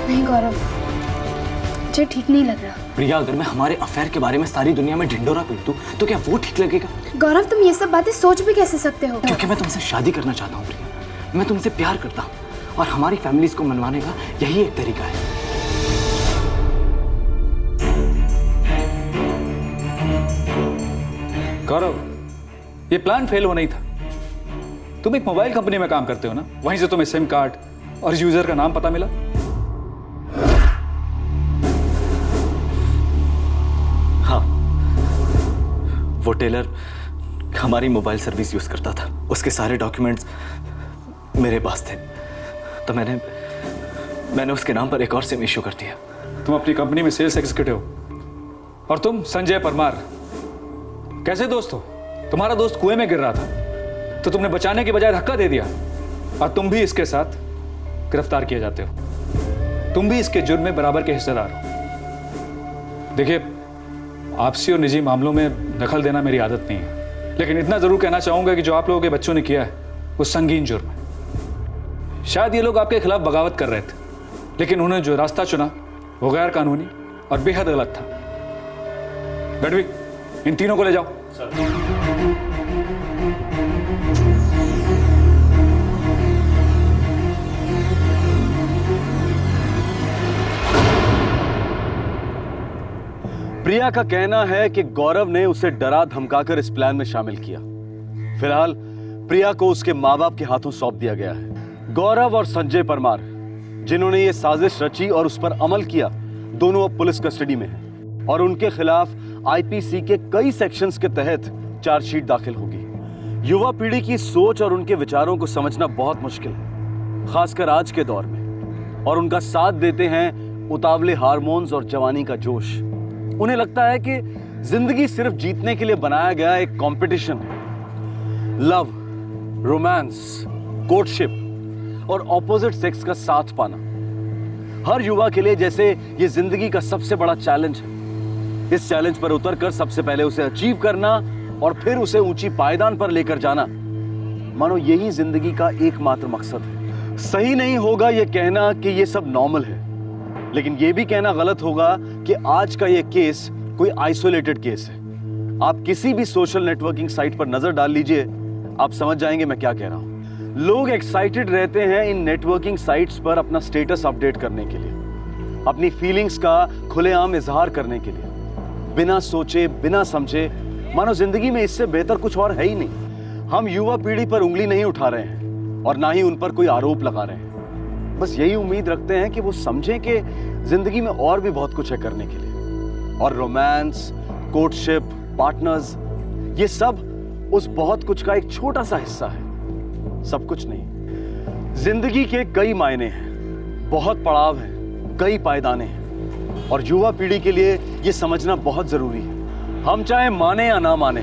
नहीं गौरव, मुझे ठीक नहीं लग रहा। प्रिया, अगर मैं हमारे अफेयर के बारे में सारी दुनिया में ढिंडोरा पीट दूं तो क्या वो ठीक लगेगा? गौरव, तुम ये सब बातें सोच भी कैसे सकते हो? क्योंकि मैं तुमसे शादी करना चाहता हूँ प्रिया, मैं तुमसे प्यार करता हूँ, और हमारी फैमिलीज को मनवाने का यही एक तरीका है। गौरव, ये प्लान फेल होना ही था। तुम एक मोबाइल कंपनी में काम करते हो ना, वहीं से तुम्हें सिम कार्ड और यूजर का नाम पता मिला। हाँ, वो टेलर हमारी मोबाइल सर्विस यूज करता था, उसके सारे डॉक्यूमेंट्स मेरे पास थे, तो मैंने उसके नाम पर एक और सिम इश्यू कर दिया। तुम अपनी कंपनी में सेल्स एग्जीक्यूटिव हो, और तुम संजय परमार कैसे दोस्त हो? तुम्हारा दोस्त कुएं में गिर रहा था तो तुमने बचाने के बजाय धक्का दे दिया, और तुम भी इसके साथ गिरफ्तार किए जाते हो। तुम भी इसके जुर्म में बराबर के हिस्सेदार हो। देखिए, आपसी और निजी मामलों में दखल देना मेरी आदत नहीं है, लेकिन इतना जरूर कहना चाहूंगा कि जो आप लोगों के बच्चों ने किया है वो संगीन जुर्म है। शायद ये लोग आपके खिलाफ बगावत कर रहे थे, लेकिन उन्होंने जो रास्ता चुना वो गैर कानूनी और बेहद गलत था। गढ़वी, इन तीनों को ले जाओ। प्रिया का कहना है कि गौरव ने उसे डरा धमकाकर इस प्लान में शामिल किया। फिलहाल प्रिया को उसके माँ बाप के हाथों सौंप दिया गया है। गौरव और संजय परमार, जिन्होंने ये साजिश रची और उस पर अमल किया, दोनों अब पुलिस कस्टडी में हैं और उनके खिलाफ आईपीसी के कई सेक्शंस के तहत चार्जशीट दाखिल होगी। युवा पीढ़ी की सोच और उनके विचारों को समझना बहुत मुश्किल है, खासकर आज के दौर में, और उनका साथ देते हैं उतावले हार्मोन्स और जवानी का जोश। उन्हें लगता है कि जिंदगी सिर्फ जीतने के लिए बनाया गया एक कंपटीशन है। लव, रोमांस, कोर्टशिप और ऑपोजिट सेक्स का साथ पाना हर युवा के लिए जैसे ये जिंदगी का सबसे बड़ा चैलेंज है। इस चैलेंज पर उतरकर सबसे पहले उसे अचीव करना और फिर उसे ऊंची पायदान पर लेकर जाना, मानो यही जिंदगी का एकमात्र मकसद है। सही नहीं होगा यह कहना कि यह सब नॉर्मल है, लेकिन यह भी कहना गलत होगा कि आज का यह केस कोई आइसोलेटेड केस है। आप किसी भी सोशल नेटवर्किंग साइट पर नजर डाल लीजिए, आप समझ जाएंगे मैं क्या कह रहा हूं। लोग एक्साइटेड रहते हैं इन नेटवर्किंग साइट्स पर अपना स्टेटस अपडेट करने के लिए, अपनी फीलिंग्स का खुलेआम इजहार करने के लिए, बिना सोचे बिना समझे, मानो जिंदगी में इससे बेहतर कुछ और है ही नहीं। हम युवा पीढ़ी पर उंगली नहीं उठा रहे हैं और ना ही उन पर कोई आरोप लगा रहे हैं। बस यही उम्मीद रखते हैं कि वो समझें कि जिंदगी में और भी बहुत कुछ है करने के लिए, और रोमांस, कोर्टशिप, पार्टनर्स, ये सब उस बहुत कुछ का एक छोटा सा हिस्सा है, सब कुछ नहीं। जिंदगी के कई मायने हैं, बहुत पड़ाव हैं, कई पायदाने हैं, और युवा पीढ़ी के लिए ये समझना बहुत जरूरी है। हम चाहे माने या ना माने,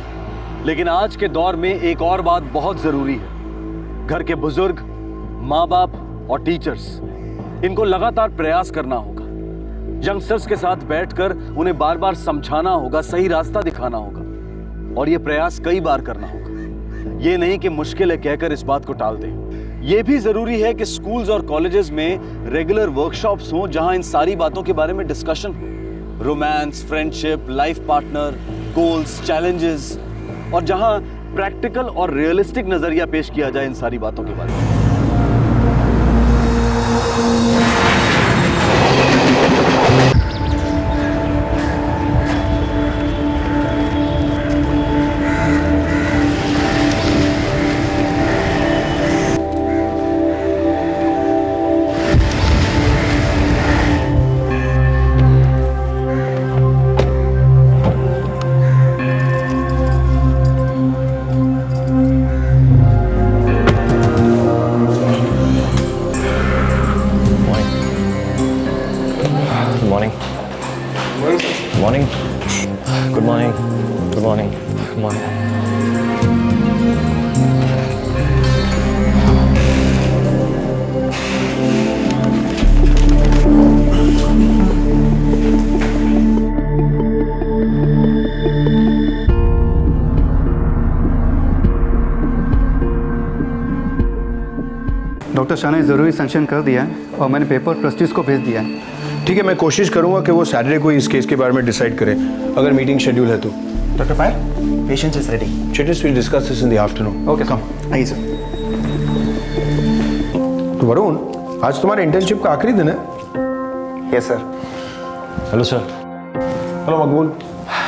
लेकिन आज के दौर में एक और बात बहुत जरूरी है। घर के बुजुर्ग, माँ बाप और टीचर्स, इनको लगातार प्रयास करना होगा। यंगस्टर्स के साथ बैठकर उन्हें बार बार समझाना होगा, सही रास्ता दिखाना होगा, और ये प्रयास कई बार करना होगा। ये नहीं कि मुश्किल है कहकर इस बात को टाल दें। ये भी जरूरी है कि स्कूल्स और कॉलेजेस में रेगुलर वर्कशॉप्स हों जहां इन सारी बातों के बारे में डिस्कशन हो। Romance, friendship, life partner, goals, challenges, और जहां प्रैक्टिकल और रियलिस्टिक नजरिया पेश किया जाए इन सारी बातों के बारे में। डॉक्टर शाह ने ज़रूरी सेंक्शन कर दिया है और मैंने पेपर ट्रस्टीज़ को भेज दिया है। ठीक है, मैं कोशिश करूंगा कि वो सैटरडे को इस केस के बारे में डिसाइड करें, अगर मीटिंग शेड्यूल है तो। Doctor Payal, patient is ready. Chittis, we'll discuss this in the afternoon. Okay, come आइए सर। तो वरुण, आज तुम्हारे इंटर्नशिप का आखिरी दिन है? Yes sir. Hello sir. Hello मकबूल।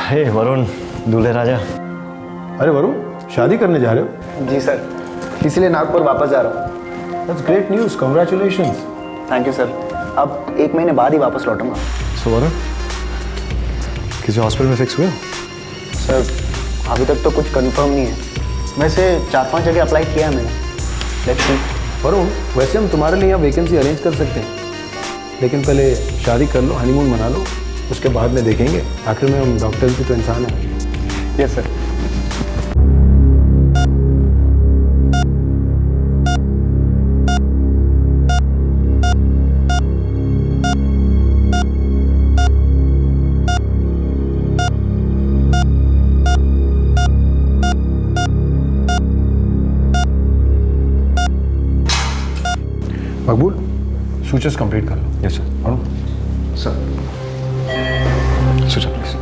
हे वरुण, दूल्हे राजा। अरे वरुण, शादी करने जा रहे हो? जी सर, इसीलिए नागपुर वापस जा रहा हूँ। That's great news, congratulations. Thank you sir. अब 1 महीने बाद ही वापस लौटूंगा। So वरुण, किसी हॉस्पिटल में फिक्स हुए हो? सर अभी तक तो कुछ कंफर्म नहीं है, वैसे 4-5 जगह अप्लाई किया है मैंने। Let's see. वरुण, वैसे हम तुम्हारे लिए यहाँ वैकेंसी अरेंज कर सकते हैं, लेकिन पहले शादी कर लो, हनीमून मना लो, उसके बाद में देखेंगे। आखिर में हम डॉक्टर भी तो इंसान हैं। Yes sir. Maqbool, sutures complete कर लो। Yes sir. Varun, sir suture please.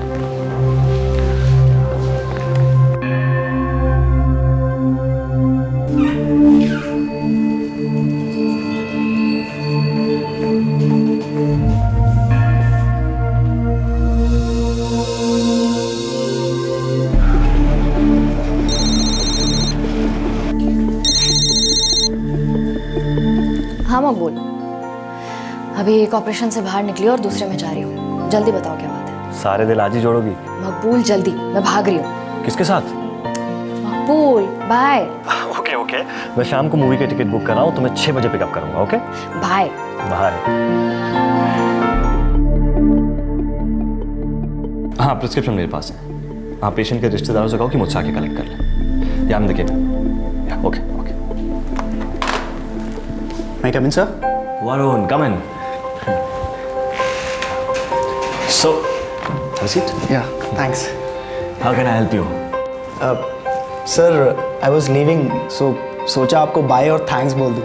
हाँ मकबूल, अभी एक ऑपरेशन से बाहर निकली और दूसरे में जा रही हूँ। जल्दी बताओ क्या बात है। सारे दिल आज ही जोड़ोगी? मकबूल जल्दी, मैं भाग रही हूँ। किसके साथ? मकबूल बाय। ओके ओके, मैं शाम को मूवी की टिकट बुक कर रहा हूँ, तुम्हें 6 बजे पिकअप करूँगा। Okay bye bye. हाँ, प्रिस्क्रिप्शन मेरे पास है। आप पेशेंट के रिश्तेदारों से कहो कि मुझसे आके कलेक्ट कर लें। या देखिए। Okay okay. मैं come in sir? Varun, come in. So, have a seat. Yeah, thanks. How can I help you? Sir, I was leaving, so सोचा आपको बाय और थैंक्स बोल दूं।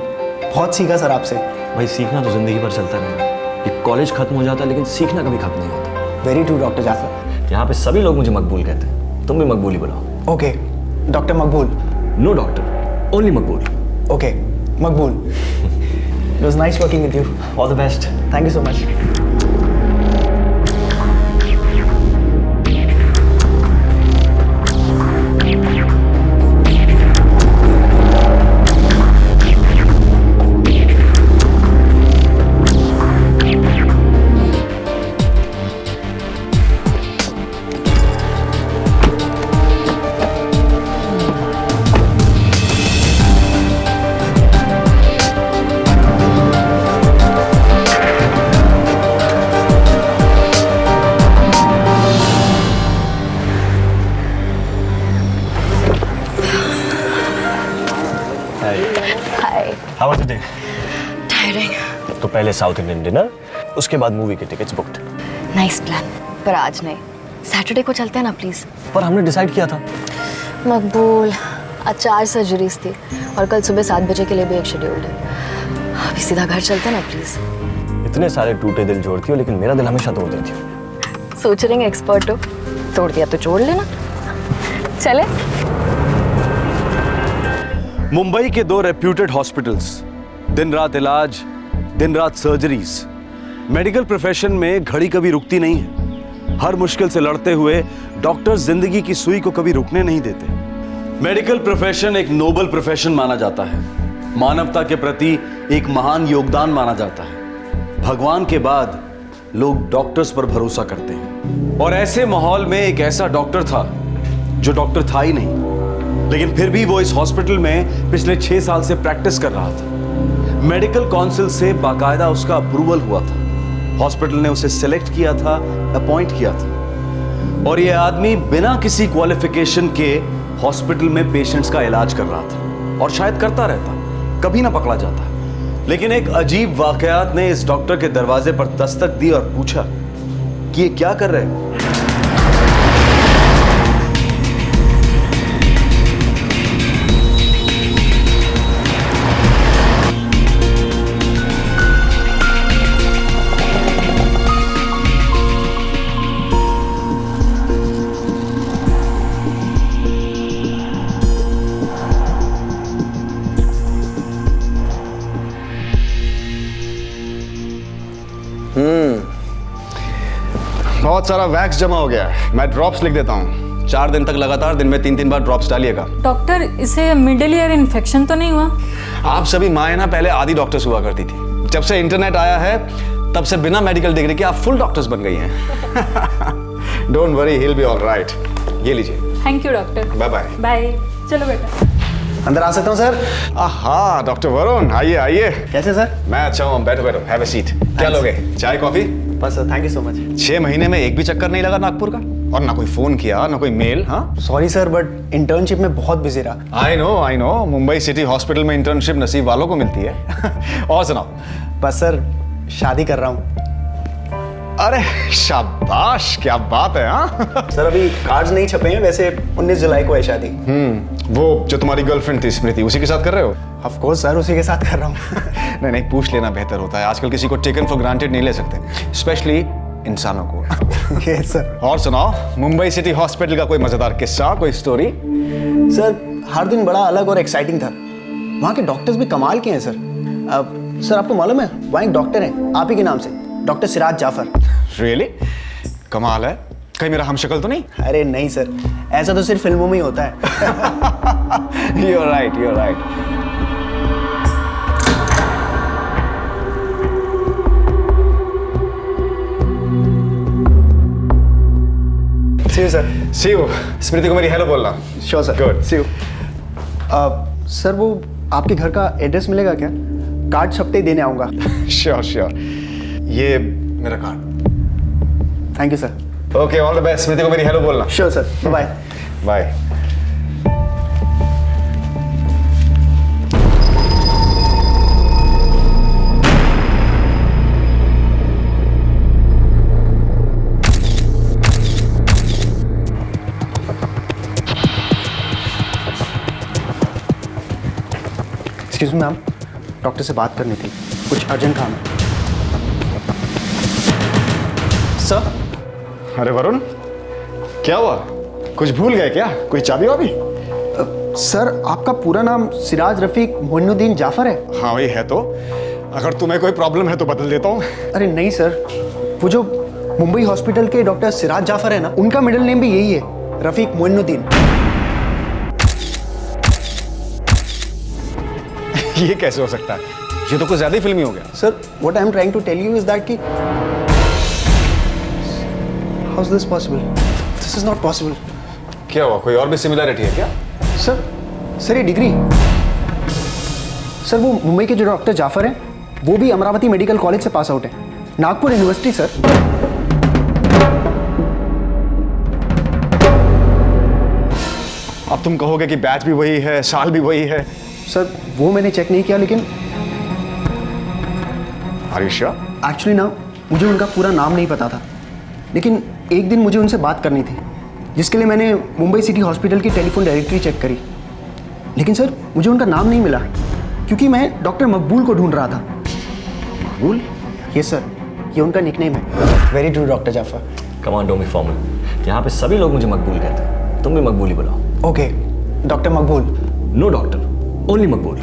बहुत सीखा सर आपसे। भाई सीखना तो जिंदगी भर चलता रहेगा। ये कॉलेज खत्म हो जाता है लेकिन सीखना कभी खत्म नहीं होता। Very true doctor Jafar. यहाँ पे सभी लोग मुझे मकबूल कहते हैं, तुम भी मकबूल ही बुलाओ। Okay, doctor Maqbool. No doctor, only Maqbool. Okay, Maqbool. It was nice working with you. All the best. Thank you so much. How was the day? Tiring. तो पहले साउथ इंडियन डिनर, उसके बाद मूवी की tickets booked. Nice plan, पर आज नहीं। Saturday को चलते हैं ना प्लीज। पर हमने डिसाइड किया था। मकबूल, आज 4 सर्जरीज थी और कल सुबह 7 बजे के लिए भी एक शेड्यूल्ड है। अभी सीधा घर चलते हैं ना प्लीज। इतने सारे टूटे दिल जोड़ती हो लेकिन मेरा दिल हमेशा तोड़ देती हो। सोच रहे हैं एक्सपर्ट हो, तोड़ दिया तो जोड़ लेना। चले। मुंबई के 2 रेप्यूटेड हॉस्पिटल्स, दिन रात इलाज, दिन रात सर्जरीज। मेडिकल प्रोफेशन में घड़ी कभी रुकती नहीं है। हर मुश्किल से लड़ते हुए डॉक्टर्स जिंदगी की सुई को कभी रुकने नहीं देते। मेडिकल प्रोफेशन एक नोबल प्रोफेशन माना जाता है, मानवता के प्रति एक महान योगदान माना जाता है। भगवान के बाद लोग डॉक्टर्स पर भरोसा करते हैं। और ऐसे माहौल में एक ऐसा डॉक्टर था जो डॉक्टर था ही नहीं, लेकिन फिर भी वो इस हॉस्पिटल में पिछले 6 साल से प्रैक्टिस कर रहा था। मेडिकल काउंसिल से बाकायदा उसका अप्रूवल हुआ था। हॉस्पिटल ने उसे सिलेक्ट किया था, अपॉइंट किया था, और ये आदमी बिना किसी क्वालिफिकेशन के हॉस्पिटल में पेशेंट्स का इलाज कर रहा था, और शायद करता रहता, कभी ना पकड़ा जाता। लेकिन एक अजीब वाकयात ने इस डॉक्टर के दरवाजे पर दस्तक दी और पूछा कि ये क्या कर रहे हैं। बहुत सारा वैक्स जमा हो गया है। मैं ड्रॉप्स लिख देता हूँ, 4 दिन तक लगातार दिन में 3-3 बार ड्रॉप्स डालिएगा। डॉक्टर, इसे मिडिल ईयर इन्फेक्शन तो नहीं हुआ? आप सभी माएँ ना पहले आधी डॉक्टर्स हुआ करती थी, जब से इंटरनेट आया है तब से बिना मेडिकल डिग्री के आप फुल डॉक्टर्स बन गई हैं। Don't worry, he will be alright. ये लीजिए। Thank you doctor. Bye bye. Bye. चलो बेटा। अंदर आ सकता हूँ सर? हाँ डॉक्टर वरुण, आइए आइए। कैसे सर? मैं अच्छा हूँ, बैठो बैठो, हैव अ सीट। क्या लोगे, चाय कॉफी? बस sir, thank you so much. 6 महीने में एक भी चक्कर नहीं लगा नागपुर का, और ना कोई फोन किया ना कोई मेल। हाँ सॉरी सर, बट इंटर्नशिप में बहुत बिजी रहा। I know, Mumbai city hospital में इंटर्नशिप नसीब वालों को मिलती है। और सुनाओ। बस सर, शादी कर रहा हूँ। अरे शाबाश, क्या बात है। हाँ सर अभी कार्ड्स नहीं छपे हैं, वैसे 19 जुलाई को है शादी। वो जो तुम्हारी गर्लफ्रेंड थी स्मृति, उसी के साथ कर रहे हो? ऑफ कोर्स सर, उसी के साथ कर रहा हूँ। नहीं, पूछ लेना बेहतर होता है। आजकल किसी को टेकन फॉर ग्रांटेड नहीं ले सकते, स्पेशली इंसानों को। Yes sir. और सुनाओ, मुंबई सिटी हॉस्पिटल का कोई मजेदार किस्सा, कोई स्टोरी? सर हर दिन बड़ा अलग और एक्साइटिंग था। वहाँ के डॉक्टर्स भी कमाल के हैं सर। सर आपको मालूम है, वहाँ एक डॉक्टर है आप ही के नाम से, डॉक्टर सिराज जाफर। रियली? कमाल है। कहीं मेरा हमशक्ल तो नहीं? अरे नहीं सर, ऐसा तो सिर्फ फिल्मों में ही होता है। You're right, you're right. See you sir. See you. स्मृति को मेरी हेलो बोलना। Sure sir. Good. See you. Sir वो आपके घर का एड्रेस मिलेगा क्या? कार्ड छपते ही देने आऊँगा। Sure, sure. ये मेरा card. Thank you sir. Okay, all the best. Smriti को मेरी हेलो बोलना। Sure sir, bye bye. Excuse me ma'am, doctor से बात करनी थी, कुछ अर्जेंट काम है। सर? अरे वरुण, क्या हुआ? कुछ भूल गए क्या? कोई चाबी वाबी? सर आपका पूरा नाम सिराज रफीक मोइनुद्दीन जाफर है? हाँ वही है। तो अगर तुम्हें कोई प्रॉब्लम है तो बदल देता हूँ। अरे नहीं सर, वो जो मुंबई हॉस्पिटल के डॉक्टर सिराज जाफर है ना, उनका मिडिल नेम भी यही है, रफीक मोइनुद्दीन। ये कैसे हो सकता है? ये तो कुछ ज्यादा ही फिल्मी हो गया। Sir what I am trying to tell you is that कि how is this possible? This is not possible. क्या हुआ, कोई और भी सिमिलरिटी है क्या? सर ये डिग्री। सर वो मुंबई के जो डॉक्टर जाफर हैं, वो भी अमरावती मेडिकल कॉलेज से पास आउट है, नागपुर यूनिवर्सिटी सर। अब तुम कहोगे कि बैच भी वही है, साल भी वही है। सर वो मैंने चेक नहीं किया, लेकिन आर यू श्योर? एक्चुअली ना मुझे उनका पूरा नाम नहीं पता था, लेकिन एक दिन मुझे उनसे बात करनी थी, जिसके लिए मैंने मुंबई सिटी हॉस्पिटल की टेलीफोन डायरेक्टरी चेक करी। लेकिन सर मुझे उनका नाम नहीं मिला, क्योंकि मैं डॉक्टर मकबूल को ढूंढ रहा था। मकबूल? यस सर, ये उनका निकनेम है। Very true doctor Jafar. Come on, don't be formal. यहाँ पे सभी लोग मुझे मकबूल कहते हैं, तुम भी मकबूल ही बुलाओ। ओके, डॉक्टर मकबूल। नो डॉक्टर, ओनली मकबूल।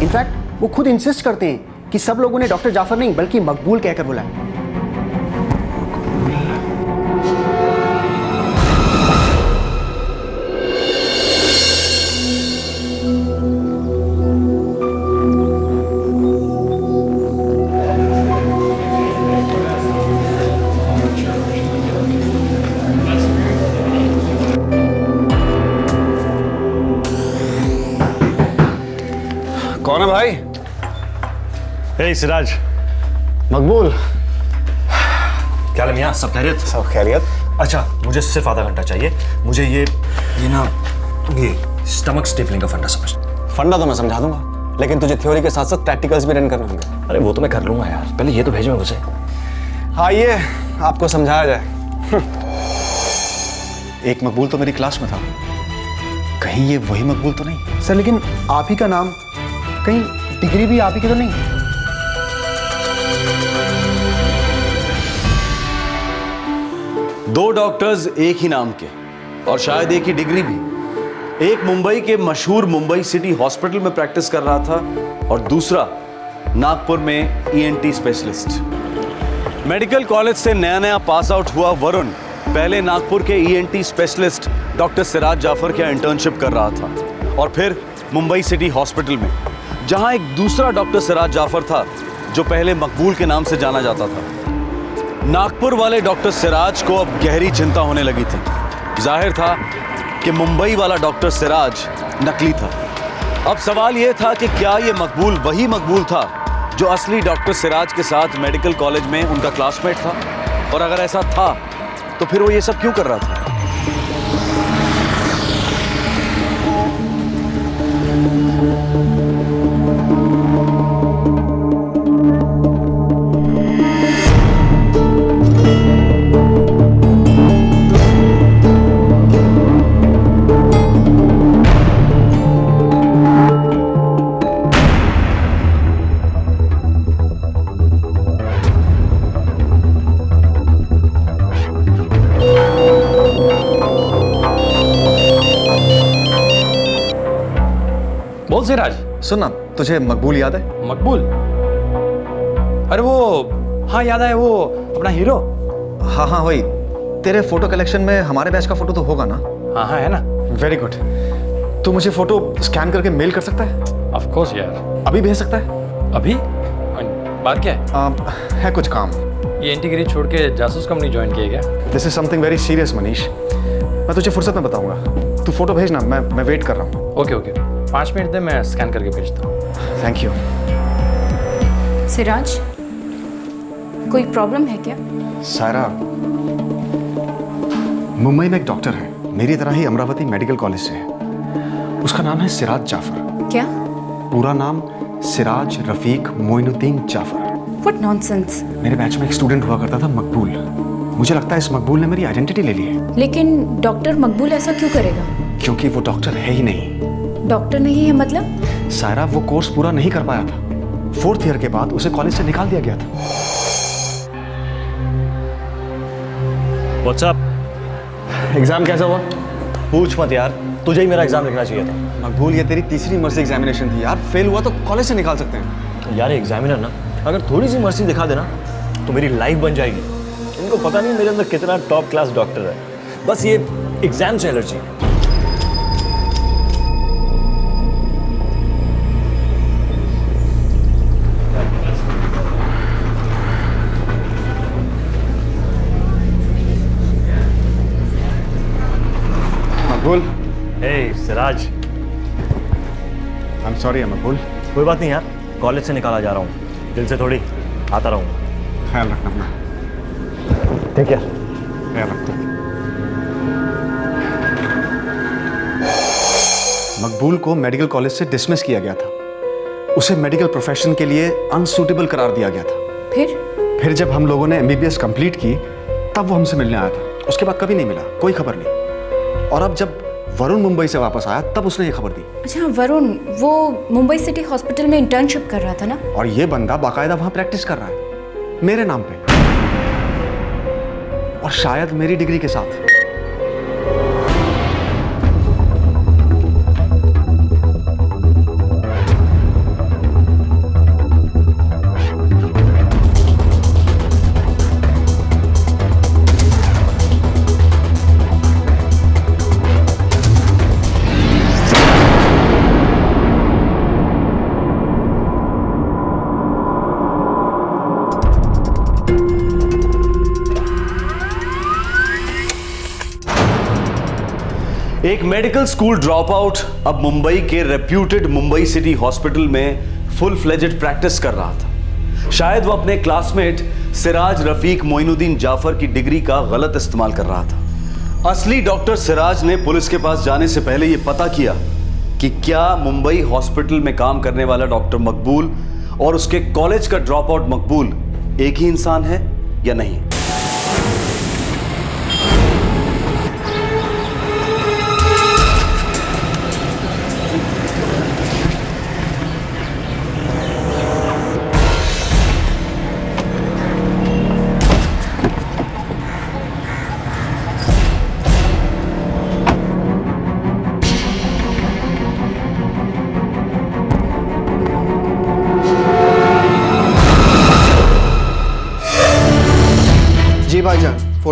इनफैक्ट वो खुद इंसिस्ट करते हैं कि सब लोगों ने डॉक्टर जाफर नहीं बल्कि मकबूल कहकर बुलाया। कौन है भाई? हे सिराज। मकबूल। क्या मियां, सब खैरियत? सब खैरियत। अच्छा, मुझे सिर्फ आधा घंटा चाहिए। मुझे ये स्टमक स्टेपलिंग का फंडा समझ। फंडा तो मैं समझा दूंगा, लेकिन तुझे थ्योरी के साथ साथ प्रैक्टिकल्स भी रन करने होंगे। अरे वो तो मैं कर लूंगा यार, पहले ये तो भेजो मुझे। आइए आपको समझाया जाए। एक मकबूल तो मेरी क्लास में था, कहीं ये वही मकबूल तो नहीं? सर लेकिन आप ही का नाम, कहीं डिग्री भी आप ही की तो नहीं? दो डॉक्टर्स एक ही नाम के और शायद एक ही डिग्री भी। एक मुंबई के मशहूर मुंबई सिटी हॉस्पिटल में प्रैक्टिस कर रहा था और दूसरा नागपुर में ईएनटी स्पेशलिस्ट। मेडिकल कॉलेज से नया नया पास आउट हुआ वरुण पहले नागपुर के ENT specialist doctor Siraj Jafar के इंटर्नशिप कर रहा था और फिर मुंबई सिटी हॉस्पिटल में, जहां एक दूसरा डॉक्टर सिराज जाफर था जो पहले मकबूल के नाम से जाना जाता था। नागपुर वाले डॉक्टर सिराज को अब गहरी चिंता होने लगी थी। जाहिर था कि मुंबई वाला डॉक्टर सिराज नकली था। अब सवाल यह था कि क्या ये मकबूल वही मकबूल था जो असली डॉक्टर सिराज के साथ मेडिकल कॉलेज में उनका क्लासमेट था, और अगर ऐसा था तो फिर वो ये सब क्यों कर रहा था? बोल सिराज। सुनना, तुझे मकबूल याद है? मकबूल? अरे वो, हाँ याद है, वो अपना हीरो। हाँ हाँ वही। तेरे फोटो कलेक्शन में हमारे बैच का फोटो तो होगा ना? हाँ हाँ है ना। Very good. तू मुझे फोटो स्कैन करके मेल कर सकता है? ऑफ कोर्स यार। अभी भेज सकता है? अभी? बात क्या है? है कुछ काम। ये इंटीग्रेट छोड़ के जासूस कंपनी ज्वाइन किया क्या? This is something very serious Manish. मैं तुझे फुर्सत में बताऊंगा। तू फोटो भेजना, मैं वेट कर रहा हूँ। ओके ओके, 5 मिनट दे, मैं स्कैन करके भेजता हूँ। Thank you. सिराज, कोई प्रॉब्लम है क्या? सायरा, मुंबई में एक डॉक्टर है, मेरी तरह ही अमरावती मेडिकल कॉलेज से है। उसका नाम है सिराज जाफर। क्या? पूरा नाम सिराज रफीक मोइनुद्दीन जाफर। What nonsense. मेरे बैच में एक स्टूडेंट हुआ करता था मकबूल। मुझे लगता है इस मकबूल ने मेरी आइडेंटिटी ले ली है। लेकिन डॉक्टर मकबूल ऐसा क्यों करेगा? क्योंकि वो डॉक्टर है ही नहीं। डॉक्टर नहीं है मतलब? सायरा, वो कोर्स पूरा नहीं कर पाया था। 4th ईयर के बाद उसे कॉलेज से निकाल दिया गया था। What's up? एग्जाम कैसा हुआ? पूछ मत यार, तुझे ही मेरा एग्जाम लिखना चाहिए था। मकबूल, ये तेरी तीसरी मर्सी एग्जामिनेशन थी यार। फेल हुआ तो कॉलेज से निकाल सकते हैं। यार एग्जामिनर ना अगर थोड़ी सी मर्सी दिखा देना तो मेरी लाइफ बन जाएगी। इनको पता नहीं मेरे अंदर कितना टॉप क्लास डॉक्टर है, बस ये एग्जाम से एलर्जी है। मकबूल। हे सिराज। आई एम सॉरी मकबूल। कोई बात नहीं यार, कॉलेज से निकाला जा रहा हूँ, दिल से थोड़ी आता रहूँगा। ख्याल रखना अपना। ठीक है, ख्याल रखना। मकबूल को मेडिकल कॉलेज से डिसमिस किया गया था। उसे मेडिकल प्रोफेशन के लिए अनसूटेबल करार दिया गया था। फिर जब हम लोगों ने MBBS कंप्लीट की तब वो हमसे मिलने आया था। उसके बाद कभी नहीं मिला, कोई खबर नहीं। और अब जब वरुण मुंबई से वापस आया तब उसने ये खबर दी। अच्छा, वरुण वो मुंबई सिटी हॉस्पिटल में इंटर्नशिप कर रहा था ना? और ये बंदा बाकायदा वहां प्रैक्टिस कर रहा है मेरे नाम पे, और शायद मेरी डिग्री के साथ। एक मेडिकल स्कूल ड्रॉप आउट अब मुंबई के रेप्यूटेड मुंबई सिटी हॉस्पिटल में फुल फ्लेजेड प्रैक्टिस कर रहा था। शायद वो अपने क्लासमेट सिराज रफीक मोइनुद्दीन जाफर की डिग्री का गलत इस्तेमाल कर रहा था। असली डॉक्टर सिराज ने पुलिस के पास जाने से पहले यह पता किया कि क्या मुंबई हॉस्पिटल में काम करने वाला डॉक्टर मकबूल और उसके कॉलेज का ड्रॉप आउट मकबूल एक ही इंसान है या नहीं।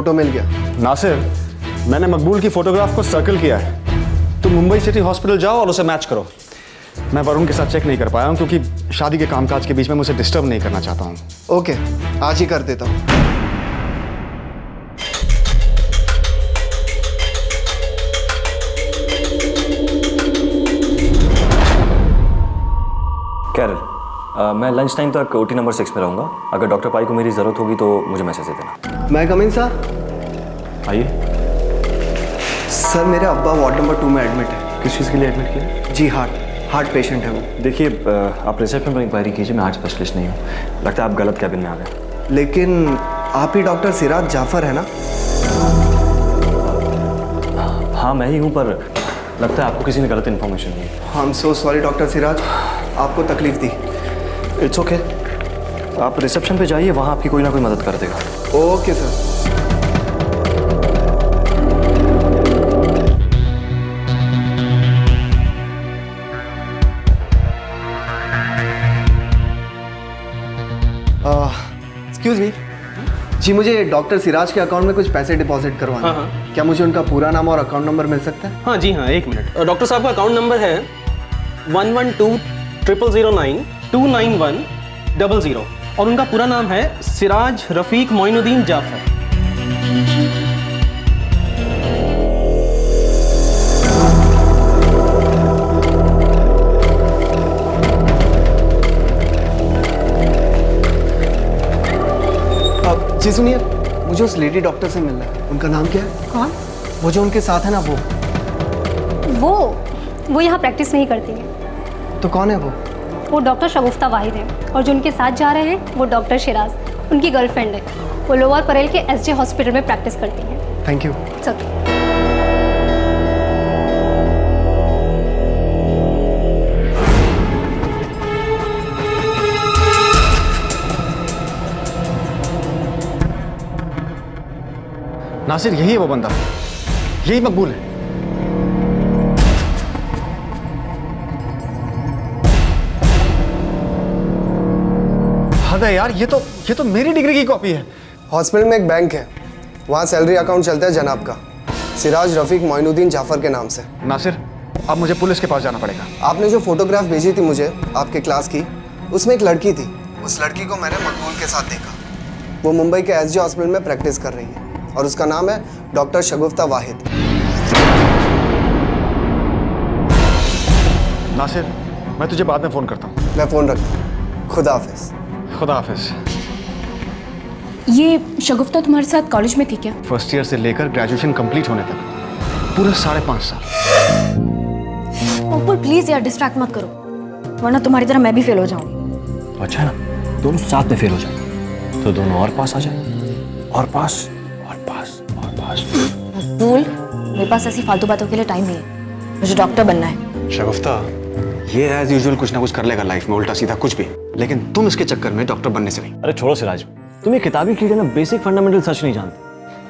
फोटो मिल गया। नासिर, मैंने मकबूल की फोटोग्राफ को सर्कल किया है। तुम मुंबई सिटी हॉस्पिटल जाओ और उसे मैच करो। मैं वरुण के साथ चेक नहीं कर पाया हूँ क्योंकि शादी के कामकाज के बीच में मुझे डिस्टर्ब नहीं करना चाहता हूँ। ओके, आज ही कर देता हूँ। कैरल, मैं लंच टाइम तक ओटी नंबर 6 में रहूँगा। अगर डॉक्टर पाई को मेरी ज़रूरत होगी तो मुझे मैसेज दे देना। मैं कम इन सर? आइए। सर मेरे अब्बा वार्ड नंबर 2 में एडमिट है। किस चीज़ के लिए एडमिट किया? जी हार्ट पेशेंट है वो। देखिए, आप रिसेप्शन पर इंक्वायरी कीजिए। मैं हार्ट स्पेशलिस्ट नहीं हूँ। लगता है आप गलत कैबिन में आ गए। लेकिन आप ही डॉक्टर सिराज जाफर है ना? हाँ मैं ही हूँ, पर लगता है आपको किसी ने गलत information the. I am so sorry doctor Siraj, आपको तकलीफ दी। इट्स ओके, आप रिसेप्शन पे जाइए, वहाँ आपकी कोई ना कोई मदद कर देगा। Okay sir. एक्सक्यूज मी जी, मुझे डॉक्टर सिराज के अकाउंट में कुछ पैसे डिपॉजिट करवाना है। हाँ। क्या मुझे उनका पूरा नाम और अकाउंट नंबर मिल सकता है? हाँ जी हाँ, एक मिनट। डॉक्टर साहब का अकाउंट नंबर है 1120009291000 और उनका पूरा नाम है सिराज रफीक मोइनुद्दीन जाफर। जी सुनिए, मुझे उस लेडी डॉक्टर से मिलना है। उनका नाम क्या है? कौन? वो जो उनके साथ है ना, वो यहाँ प्रैक्टिस नहीं करती है। तो कौन है वो डॉक्टर शगुफ्ता वाहिद है और जो उनके साथ जा रहे हैं वो डॉक्टर शिराज, उनकी गर्लफ्रेंड है। वो लोअर परेल के एसजे हॉस्पिटल में प्रैक्टिस करती हैं। Thank you. नासिर, यही है वो बंदा, यही मकबूल है। हद है यार, ये तो मेरी डिग्री की कॉपी है। हॉस्पिटल में एक बैंक है, वहाँ सैलरी अकाउंट चलता है जनाब का, सिराज रफीक मोइनुद्दीन जाफर के नाम से। नासिर, अब मुझे पुलिस के पास जाना पड़ेगा। आपने जो फोटोग्राफ भेजी थी मुझे आपके क्लास की, उसमें एक लड़की थी। उस लड़की को मैंने मकबूल के साथ देखा। वो मुंबई के एसजे हॉस्पिटल में प्रैक्टिस कर रही है और उसका नाम है डॉक्टर शगुफ्ता वाहिद। नासिर, मैं तुझे बाद में फोन करता हूँ। मैं फोन रखता हूँ। खुदा हाफिज। खुदा हाफिज। ये शगुफ्ता तुम्हारे साथ कॉलेज में थी क्या? फर्स्ट ईयर से लेकर ग्रेजुएशन कंप्लीट होने तक पूरे 5.5 साल। मकबूल प्लीज यार, डिस्ट्रैक्ट मत करो, वरना तुम्हारी तरह मैं भी फेल हो जाऊंगी। अच्छा ना, दोनों साथ में फेल हो जाए तो दोनों और पास आ जाए। और पास। मकबूल, मेरे पास ऐसी फालतू बातों के लिए टाइम नहीं है, मुझे डॉक्टर बनना है। शगुफ्ता, ये एज यूजुअल कुछ ना कुछ कर लेगा लाइफ में, उल्टा सीधा कुछ भी, लेकिन तुम इसके चक्कर में डॉक्टर बनने से नहीं। अरे छोड़ो सिराज, तुम ये किताबी कीड़े ना बेसिक फंडामेंटल सच नहीं जानते।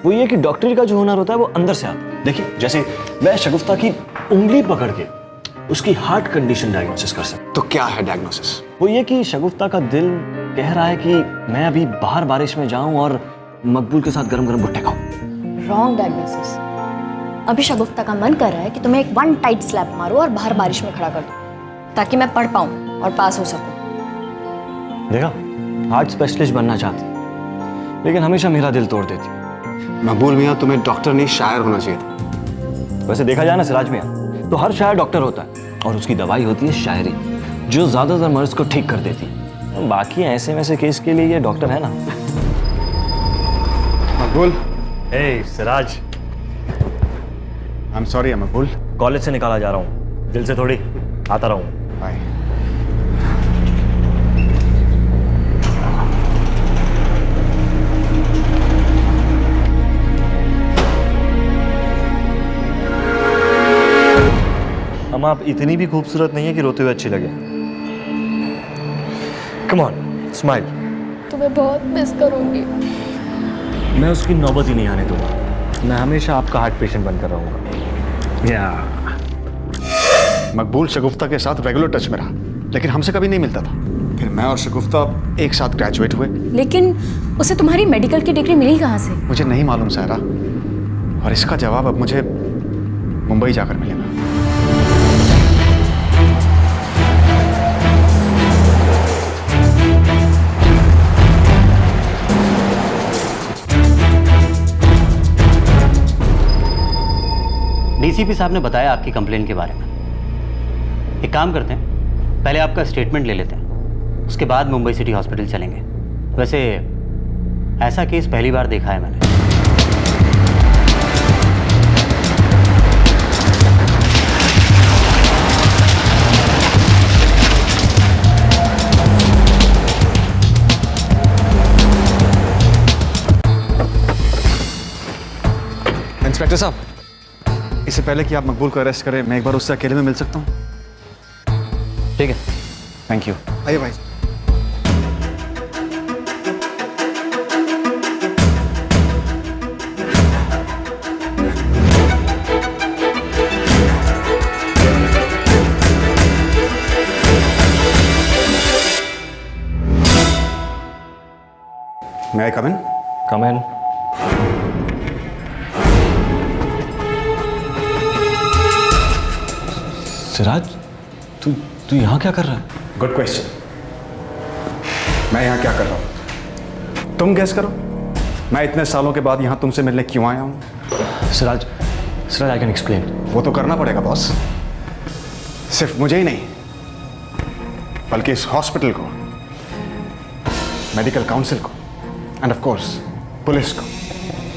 वो ये कि डॉक्टरी का जो हुनर होता है वो अंदर से आता है। देखिए, जैसे मैं शगुफ्ता की उंगली पकड़ के उसकी हार्ट कंडीशन डायग्नोसिस कर सकता। तो क्या है डायग्नोसिस? वो ये कि शगुफ्ता का दिल कह रहा है कि मैं अभी बाहर बारिश में जाऊं और मकबूल के साथ गरम गरम भुट्टे खाऊं। Wrong diagnosis. अभी शगुफ्ता का मन कर रहा है कि तुम्हें एक वन टाइट स्लैप मारो और बाहर बारिश में खड़ा कर दो, ताकि मैं पढ़ पाऊं और पास हो सकूं। देखा, हार्ट स्पेशलिस्ट बनना चाहती, लेकिन हमेशा मेरा दिल तोड़ देती। मकबूल मियाँ, तुम्हें डॉक्टर नहीं शायर होना चाहिए था। वैसे देखा जाए ना सिराज मियाँ, तो हर शायर डॉक्टर होता है और उसकी दवाई होती है शायरी, जो ज्यादातर मर्ज को ठीक कर देती। बाकी ऐसे वैसे केस के लिए ये डॉक्टर है ना। मकबूल। हे Siraj, I am sorry Maqbool. College से निकाला जा रहा हूँ, दिल से थोड़ी, आता रहा हूँ। बाय। हम आप इतनी भी खूबसूरत नहीं है कि रोते हुए अच्छी लगे। Come on, smile. तुम्हें बहुत मिस करूंगी। मैं उसकी नौबत ही नहीं आने दूंगा। मैं हमेशा आपका हार्ट पेशेंट बनकर रहूंगा। मकबूल शगुफ्ता के साथ रेगुलर टच में रहा, लेकिन हमसे कभी नहीं मिलता था। फिर मैं और शगुफ्ता एक साथ ग्रेजुएट हुए। लेकिन उसे तुम्हारी मेडिकल की डिग्री मिली कहाँ से? मुझे नहीं मालूम सायरा, और इसका जवाब अब मुझे मुंबई जाकर मिलेगा। डीसीपी साहब ने बताया आपकी कंप्लेन के बारे में। एक काम करते हैं, पहले आपका स्टेटमेंट ले लेते हैं, उसके बाद मुंबई सिटी हॉस्पिटल चलेंगे। वैसे ऐसा केस पहली बार देखा है मैंने। इंस्पेक्टर साहब, इससे पहले कि आप मकबूल को अरेस्ट करें, मैं एक बार उससे अकेले में मिल सकता हूँ? ठीक है, थैंक यू। आइए भाई। May I come in? Come in. Siraj, तू यहाँ क्या कर रहा है? Good question. मैं यहाँ क्या कर रहा हूँ, तुम गेस करो। मैं इतने सालों के बाद यहाँ तुमसे मिलने क्यों आया हूँ? Siraj, I can explain. वो तो करना पड़ेगा बॉस, सिर्फ मुझे ही नहीं बल्कि इस हॉस्पिटल को, मेडिकल काउंसिल को, एंड ऑफ कोर्स पुलिस को,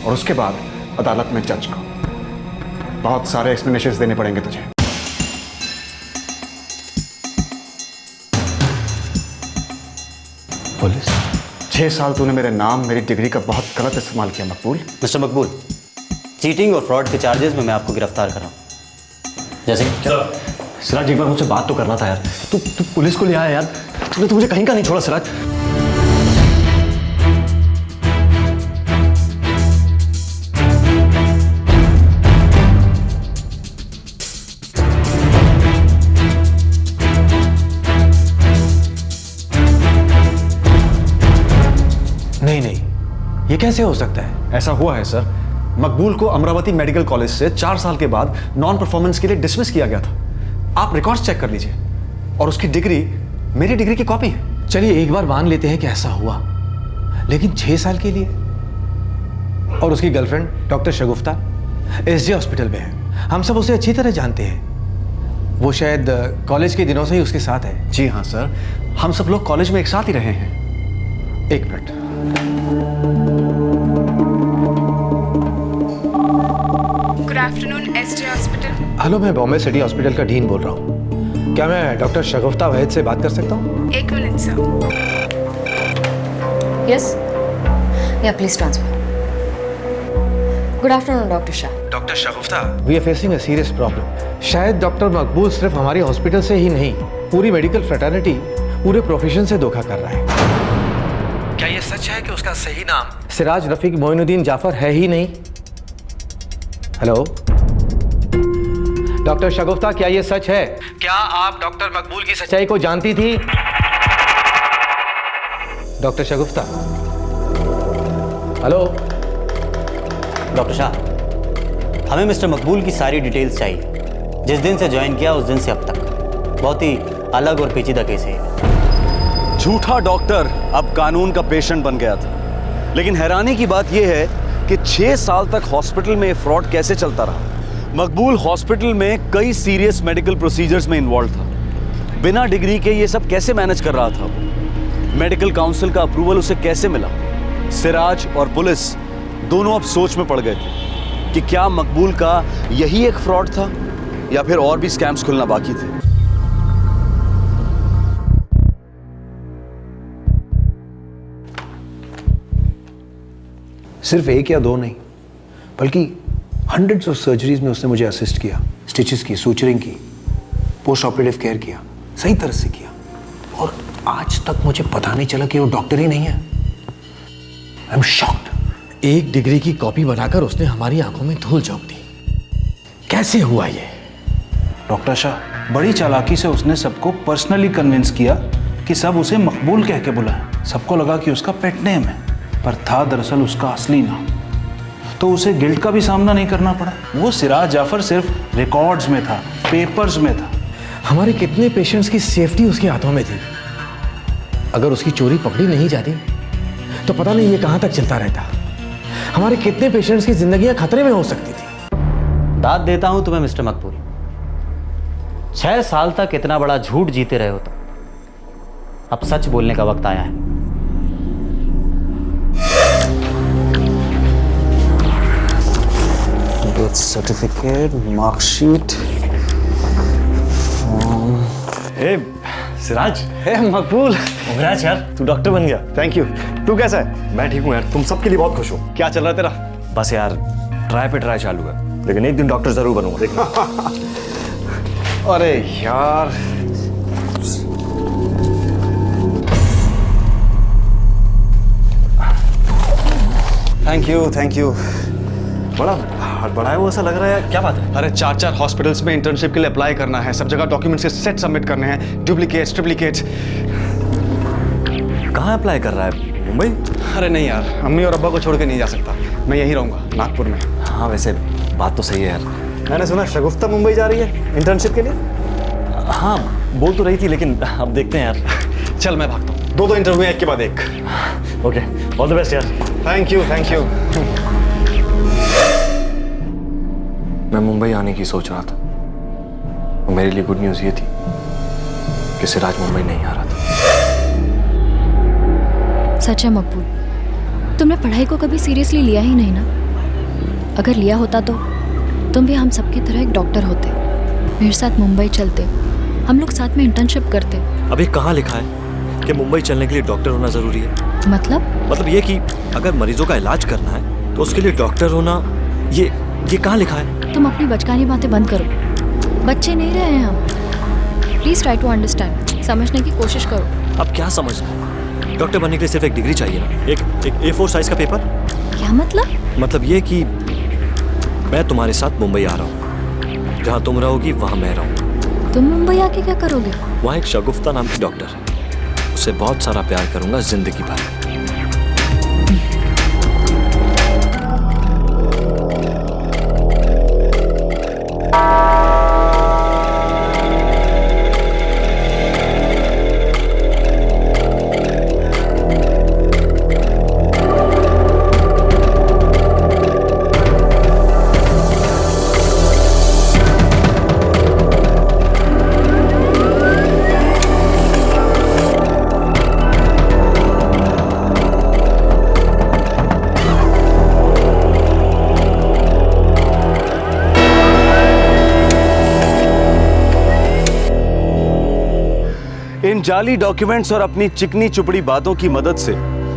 और उसके बाद अदालत में जज को। बहुत सारे एक्सप्लेनेशंस देने पड़ेंगे तुझे। पुलिस? 6 साल तूने मेरे नाम, मेरी डिग्री का बहुत गलत इस्तेमाल किया मकबूल। मिस्टर मकबूल, चीटिंग और फ्रॉड के चार्जेस में मैं आपको गिरफ्तार कर रहा हूँ। जैसे सिराज, एक बार मुझसे बात तो करना था यार। तू पुलिस को ले आया यार, तूने तो मुझे कहीं का नहीं छोड़ा सिराज। नहीं, ये कैसे हो सकता है? ऐसा हुआ है सर। मकबूल को अमरावती मेडिकल कॉलेज से 4 साल के बाद नॉन परफॉर्मेंस के लिए डिसमिस किया गया था। आप रिकॉर्ड्स चेक कर लीजिए, और उसकी डिग्री मेरी डिग्री की कॉपी है। चलिए एक बार मान लेते हैं कि ऐसा हुआ, लेकिन 6 साल के लिए? और उसकी गर्लफ्रेंड डॉक्टर शगुफ्ता एसजे हॉस्पिटल में है। हम सब उसे अच्छी तरह जानते हैं। वो शायद कॉलेज के दिनों से ही उसके साथ है। जी हाँ सर, हम सब लोग कॉलेज में एक साथ ही रहे हैं। एक minute. Good afternoon SJ hospital. Hello, मैं बॉम्बे सिटी हॉस्पिटल का डीन बोल रहा हूँ। क्या मैं डॉक्टर शगुफ्ता वहीद से बात कर सकता हूँ? 1 minute sir. Yes, yeah please transfer. Good afternoon doctor Shah. Doctor Shagufta, we are facing a serious problem. शायद डॉक्टर मकबूल सिर्फ हमारी हॉस्पिटल से ही नहीं, पूरी मेडिकल फ्रेटर्निटी, पूरे प्रोफेशन से धोखा कर रहा है। क्या ये सच है कि उसका सही नाम सिराज रफीक मोइनुद्दीन जाफर है ही नहीं? हेलो डॉक्टर शगुफ्ता, क्या ये सच है? क्या आप डॉक्टर मकबूल की सच्चाई को जानती थी? डॉक्टर शगुफ्ता, हेलो। डॉक्टर शाह, हमें मिस्टर मकबूल की सारी डिटेल्स चाहिए। जिस दिन से ज्वाइन किया उस दिन से अब तक। बहुत ही अलग और पेचीदा केस है। झूठा डॉक्टर अब कानून का पेशेंट बन गया था। लेकिन हैरानी की बात यह है कि 6 साल तक हॉस्पिटल में फ्रॉड कैसे चलता रहा। मकबूल हॉस्पिटल में कई सीरियस मेडिकल प्रोसीजर्स में इन्वॉल्व था। बिना डिग्री के ये सब कैसे मैनेज कर रहा था? मेडिकल काउंसिल का अप्रूवल उसे कैसे मिला? सिराज और पुलिस दोनों अब सोच में पड़ गए थे कि क्या मकबूल का यही एक फ्रॉड था या फिर और भी स्कैम्स खुलना बाकी थे। सिर्फ 1 या 2 नहीं, बल्कि हंड्रेड्स ऑफ सर्जरीज में उसने मुझे असिस्ट किया। स्टिचेस की, सूचरिंग की, पोस्ट ऑपरेटिव केयर किया, सही तरह से किया। और आज तक मुझे पता नहीं चला कि वो डॉक्टर ही नहीं है। I am shocked. एक डिग्री की कॉपी बनाकर उसने हमारी आंखों में धूल झोंक दी। कैसे हुआ ये? डॉक्टर शाह, बड़ी चालाकी से उसने सबको पर्सनली कन्विंस किया कि सब उसे मकबूल कह के बुलाए। सबको लगा कि उसका पेट नेम है, पर था दरअसल उसका असली नाम। तो उसे गिल्ट का भी सामना नहीं करना पड़ा। वो सिराज जाफर सिर्फ रिकॉर्ड्स में था, पेपर्स में था। हमारे कितने पेशेंट्स की सेफ्टी उसके हाथों में थी। अगर उसकी चोरी पकड़ी नहीं जाती तो पता नहीं ये कहां तक चलता रहता। हमारे कितने पेशेंट्स की जिंदगियां खतरे में हो सकती थी। दाद देता हूं तुम्हें मिस्टर मकबूल, 6 साल तक इतना बड़ा झूठ जीते रहे हो तो अब सच बोलने का वक्त आया है। Death certificate, marksheet, form. ए सिराज, ए मकबूल, कांग्रेट्स यार, तू डॉक्टर बन गया। Thank you. तू कैसा है? मैं ठीक हूँ यार, तुम सबके लिए बहुत खुश हो। क्या चल रहा है तेरा? बस यार ट्राई पे ट्राई चालू है, लेकिन एक दिन डॉक्टर जरूर बनूंगा, देखना। अरे यार, थैंक यू। बड़ा हड़बड़ाया हुआ सा लग रहा है, क्या बात है? अरे 4 हॉस्पिटल्स में इंटर्नशिप के लिए अप्लाई करना है, सब जगह डॉक्यूमेंट्स के सेट सबमिट करने हैं, डुप्लीकेट्स, ट्रिप्लीकेट्स। कहाँ अप्लाई कर रहा है? मुंबई? अरे नहीं यार, अम्मी और अब्बा को छोड़ के नहीं जा सकता, मैं यहीं रहूंगा, नागपुर में। हाँ वैसे बात तो सही है यार। मैंने सुना शगुफ्ता मुंबई जा रही है इंटर्नशिप के लिए। हाँ बोल तो रही थी, लेकिन अब देखते हैं यार। चल मैं भागता हूँ, 2 इंटरव्यू एक के बाद एक। ओके, ऑल द बेस्ट यार। Thank you. मैं मुंबई आने की सोच रहा था, और मेरे लिए गुड न्यूज़ ये थी कि सिराज मुंबई नहीं आ रहा था। सच है मकबूल, तुमने पढ़ाई को कभी सीरियसली लिया ही नहीं ना। अगर लिया होता तो तुम भी हम सबकी तरह एक डॉक्टर होते, मेरे साथ मुंबई चलते, हम लोग साथ में इंटर्नशिप करते। अभी कहाँ लिखा है कि मुंबई चलने के लिए डॉक्टर होना जरूरी है? मतलब ये कि अगर मरीजों का इलाज करना है तो उसके लिए डॉक्टर होना, ये कहाँ लिखा है? तुम अपनी बचकानी बातें बंद करो, बच्चे नहीं रहे हैं हम। प्लीज ट्राई टू अंडरस्टैंड, समझने की कोशिश करो। अब क्या समझना है? डॉक्टर बनने के लिए सिर्फ एक डिग्री चाहिए ना, एक A4 साइज का पेपर। क्या मतलब? मतलब ये कि मैं तुम्हारे साथ मुंबई आ रहा हूँ, जहाँ तुम रहोगी वहाँ मैं रहूँगा। तुम मुंबई आके क्या करोगे? वहाँ एक शगुफ्ता नाम की डॉक्टर है, उससे बहुत सारा प्यार करूंगा जिंदगी भर। इन जाली डॉक्यूमेंट्स और अपनी चिकनी चुपड़ी बातों की मदद से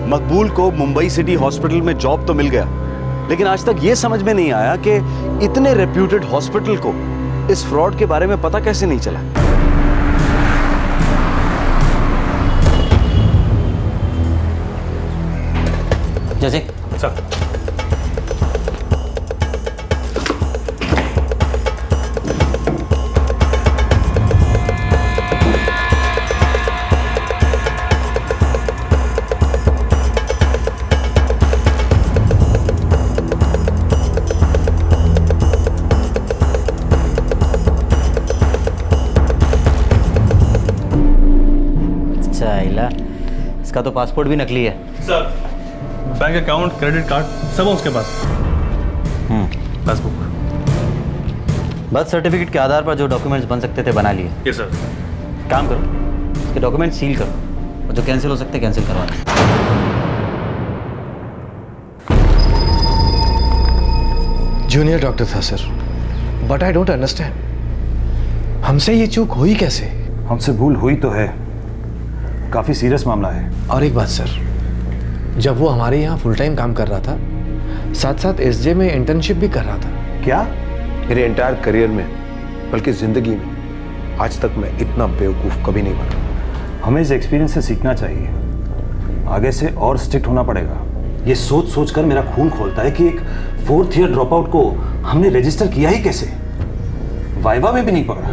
मकबूल को मुंबई सिटी हॉस्पिटल में जॉब तो मिल गया, लेकिन आज तक यह समझ में नहीं आया कि इतने रेप्यूटेड हॉस्पिटल को इस फ्रॉड के बारे में पता कैसे नहीं चला। जैसे सर, इसका तो पासपोर्ट भी नकली है। Sir, bank account, credit card सब है उसके पास। पासबुक, बर्थ सर्टिफिकेट के आधार पर जो डॉक्यूमेंट्स बन सकते थे बना लिए। Yes sir. काम करो, इसके डॉक्यूमेंट सील करो और जो कैंसिल हो सकते कैंसिल करवा दो। जूनियर डॉक्टर था sir, but I don't understand हमसे ये चूक हुई कैसे? हमसे भूल हुई तो है, काफी सीरियस मामला है। और एक बात सर, जब वो हमारे यहाँ फुल टाइम काम कर रहा था, साथ साथ एसजे में इंटर्नशिप भी कर रहा था। क्या? मेरे एंटायर करियर में, बल्कि जिंदगी में आज तक मैं इतना बेवकूफ कभी नहीं बना। हमें इस एक्सपीरियंस से सीखना चाहिए, आगे से और स्ट्रिक्ट होना पड़ेगा। ये सोच सोच कर मेरा खून खोलता है कि एक 4th ईयर ड्रॉप आउट को हमने रजिस्टर किया ही कैसे, वाइवा में भी नहीं पकड़ा।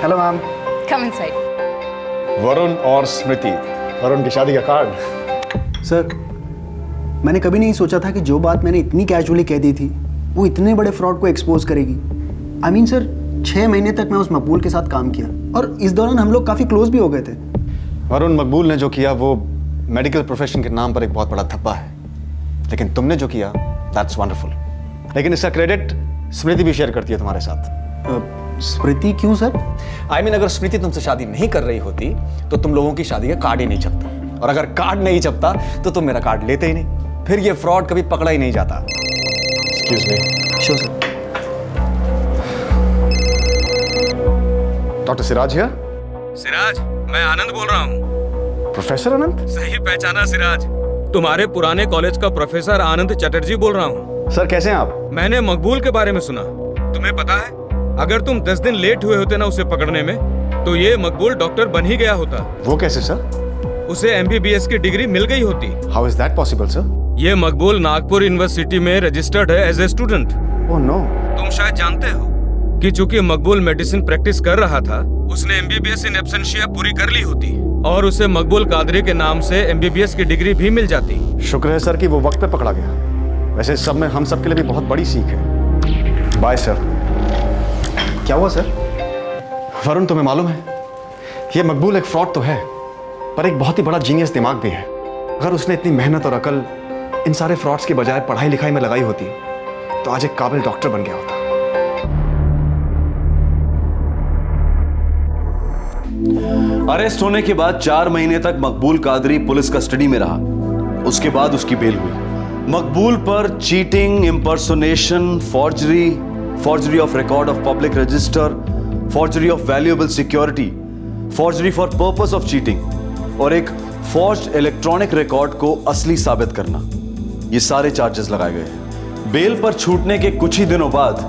Hello ma'am. Come inside. Varun और स्मृति, वरुण की शादी का कार्ड। सर, मैंने कभी नहीं सोचा था कि जो बात मैंने इतनी कैजुअली कह दी थी वो इतने बड़े फ्रॉड को एक्सपोज करेगी। आई मीन सर, 6 महीने तक मैं उस मकबूल के साथ काम किया और इस दौरान हम लोग काफ़ी क्लोज भी हो गए थे। वरुण, मकबूल ने जो किया वो मेडिकल प्रोफेशन के नाम पर एक बहुत बड़ा धब्बा है, लेकिन तुमने जो किया दैट्स वंडरफुल। लेकिन इसका क्रेडिट स्मृति भी शेयर करती है तुम्हारे साथ। स्मृति क्यों सर? आई मीन, अगर स्मृति तुमसे शादी नहीं कर रही होती तो तुम लोगों की शादी का कार्ड ही नहीं छपता, और अगर कार्ड नहीं छपता तो तुम मेरा कार्ड लेते ही नहीं, फिर ये फ्रॉड कभी पकड़ा ही नहीं जाता। Excuse me. Sure sir. Doctor Siraj here. Siraj, मैं आनंद बोल रहा हूँ। प्रोफेसर आनंद? सही पहचाना सिराज, तुम्हारे पुराने कॉलेज का प्रोफेसर आनंद चटर्जी बोल रहा हूँ। सर कैसे हैं आप? मैंने मकबूल के बारे में सुना। तुम्हें पता है, अगर तुम 10 दिन लेट हुए होते ना उसे पकड़ने में, तो ये मकबूल डॉक्टर बन ही गया होता। वो कैसे सर? उसे MBBS की डिग्री मिल गई होती। How is that possible sir? ये मकबूल नागपुर यूनिवर्सिटी में रजिस्टर्ड है as a student. Oh no. तुम शायद जानते हो कि चूंकि मकबूल मेडिसिन प्रैक्टिस कर रहा था, उसने MBBS इन एब्सेंशिया पूरी कर ली होती और उसे मकबूल कादरी के नाम से MBBS की डिग्री भी मिल जाती। शुक्र है सर कि वो वक्त पे पकड़ा गया। वैसे सब में हम सब के लिए भी बहुत बड़ी सीख है। Bye sir. क्या हुआ सर? वरुण, तुम्हें मालूम है, ये मकबूल एक फ्रॉड तो है, पर एक बहुत ही बड़ा जीनियस दिमाग भी है। अगर उसने इतनी मेहनत और अकल इन सारे फ्रॉड्स की बजाय पढ़ाई लिखाई में लगाई होती तो आज एक काबिल डॉक्टर बन गया होता। अरेस्ट होने के बाद 4 महीने तक मकबूल कादरी पुलिस कस्टडी में रहा। उसके बाद उसकी बेल हुई। मकबूल पर cheating, impersonation, forgery of record of public register, forgery of valuable security, forgery for purpose of cheating और एक forged electronic record को असली साबित करना, ये सारे चार्जेस लगाए गए हैं। बेल पर छूटने के कुछ ही दिनों बाद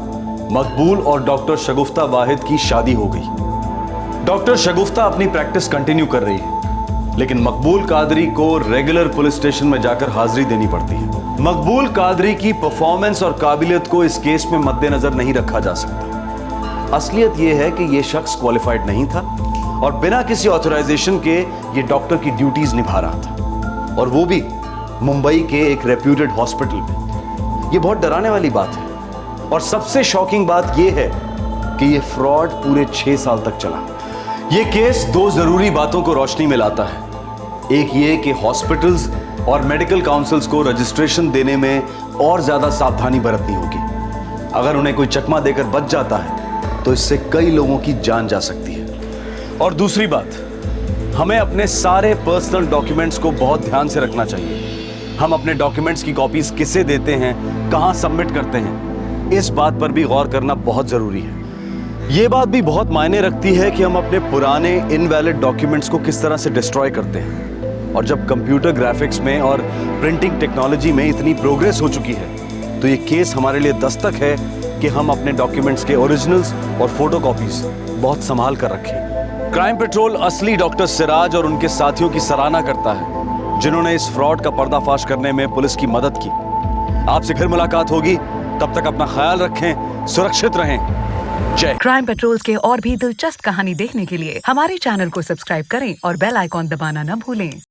मकबूल और डॉक्टर शगुफ्ता वाहिद की शादी हो गई। डॉक्टर शगुफ्ता अपनी प्रैक्टिस कंटिन्यू कर रही है, लेकिन मकबूल कादरी को रेगुलर पुलिस स्टेशन में जाकर हाजिरी देनी पड़ती है। मकबूल कादरी की परफॉर्मेंस और काबिलियत को इस केस में मद्देनजर नहीं रखा जा सकता। असलियत यह है कि यह शख्स क्वालिफाइड नहीं था और बिना किसी ऑथराइजेशन के ये डॉक्टर की ड्यूटीज निभा रहा था, और वो भी मुंबई के एक रेप्यूटेड हॉस्पिटल में। ये बहुत डराने वाली बात है, और सबसे शॉकिंग बात यह है कि यह फ्रॉड पूरे 6 साल तक चला। यह केस 2 जरूरी बातों को रोशनी में लाता है। एक ये कि हॉस्पिटल्स और मेडिकल काउंसिल्स को रजिस्ट्रेशन देने में और ज्यादा सावधानी बरतनी होगी। अगर उन्हें कोई चकमा देकर बच जाता है तो इससे कई लोगों की जान जा सकती है। और दूसरी बात, हमें अपने सारे पर्सनल डॉक्यूमेंट्स को बहुत ध्यान से रखना चाहिए। हम अपने डॉक्यूमेंट्स की कॉपीज किसे देते हैं, कहां सबमिट करते हैं, इस बात पर भी गौर करना बहुत जरूरी है। यह बात भी बहुत मायने रखती है कि हम अपने पुराने इनवैलिड डॉक्यूमेंट्स को किस तरह से डिस्ट्रॉय करते हैं। और जब कंप्यूटर ग्राफिक्स में और प्रिंटिंग टेक्नोलॉजी में इतनी प्रोग्रेस हो चुकी है, तो ये केस हमारे लिए दस्तक है कि हम अपने डॉक्यूमेंट्स के ओरिजिनल्स और फोटोकॉपीज बहुत संभाल कर रखें। क्राइम पेट्रोल असली डॉक्टर सिराज और उनके साथियों की सराहना करता है, जिन्होंने इस फ्रॉड का पर्दाफाश करने में पुलिस की मदद की। आपसे फिर मुलाकात होगी, तब तक अपना ख्याल रखें, सुरक्षित रहें। जय। क्राइम पेट्रोल के और भी दिलचस्प कहानी देखने के लिए हमारे चैनल को सब्सक्राइब करें और बेल आइकॉन दबाना न भूलें।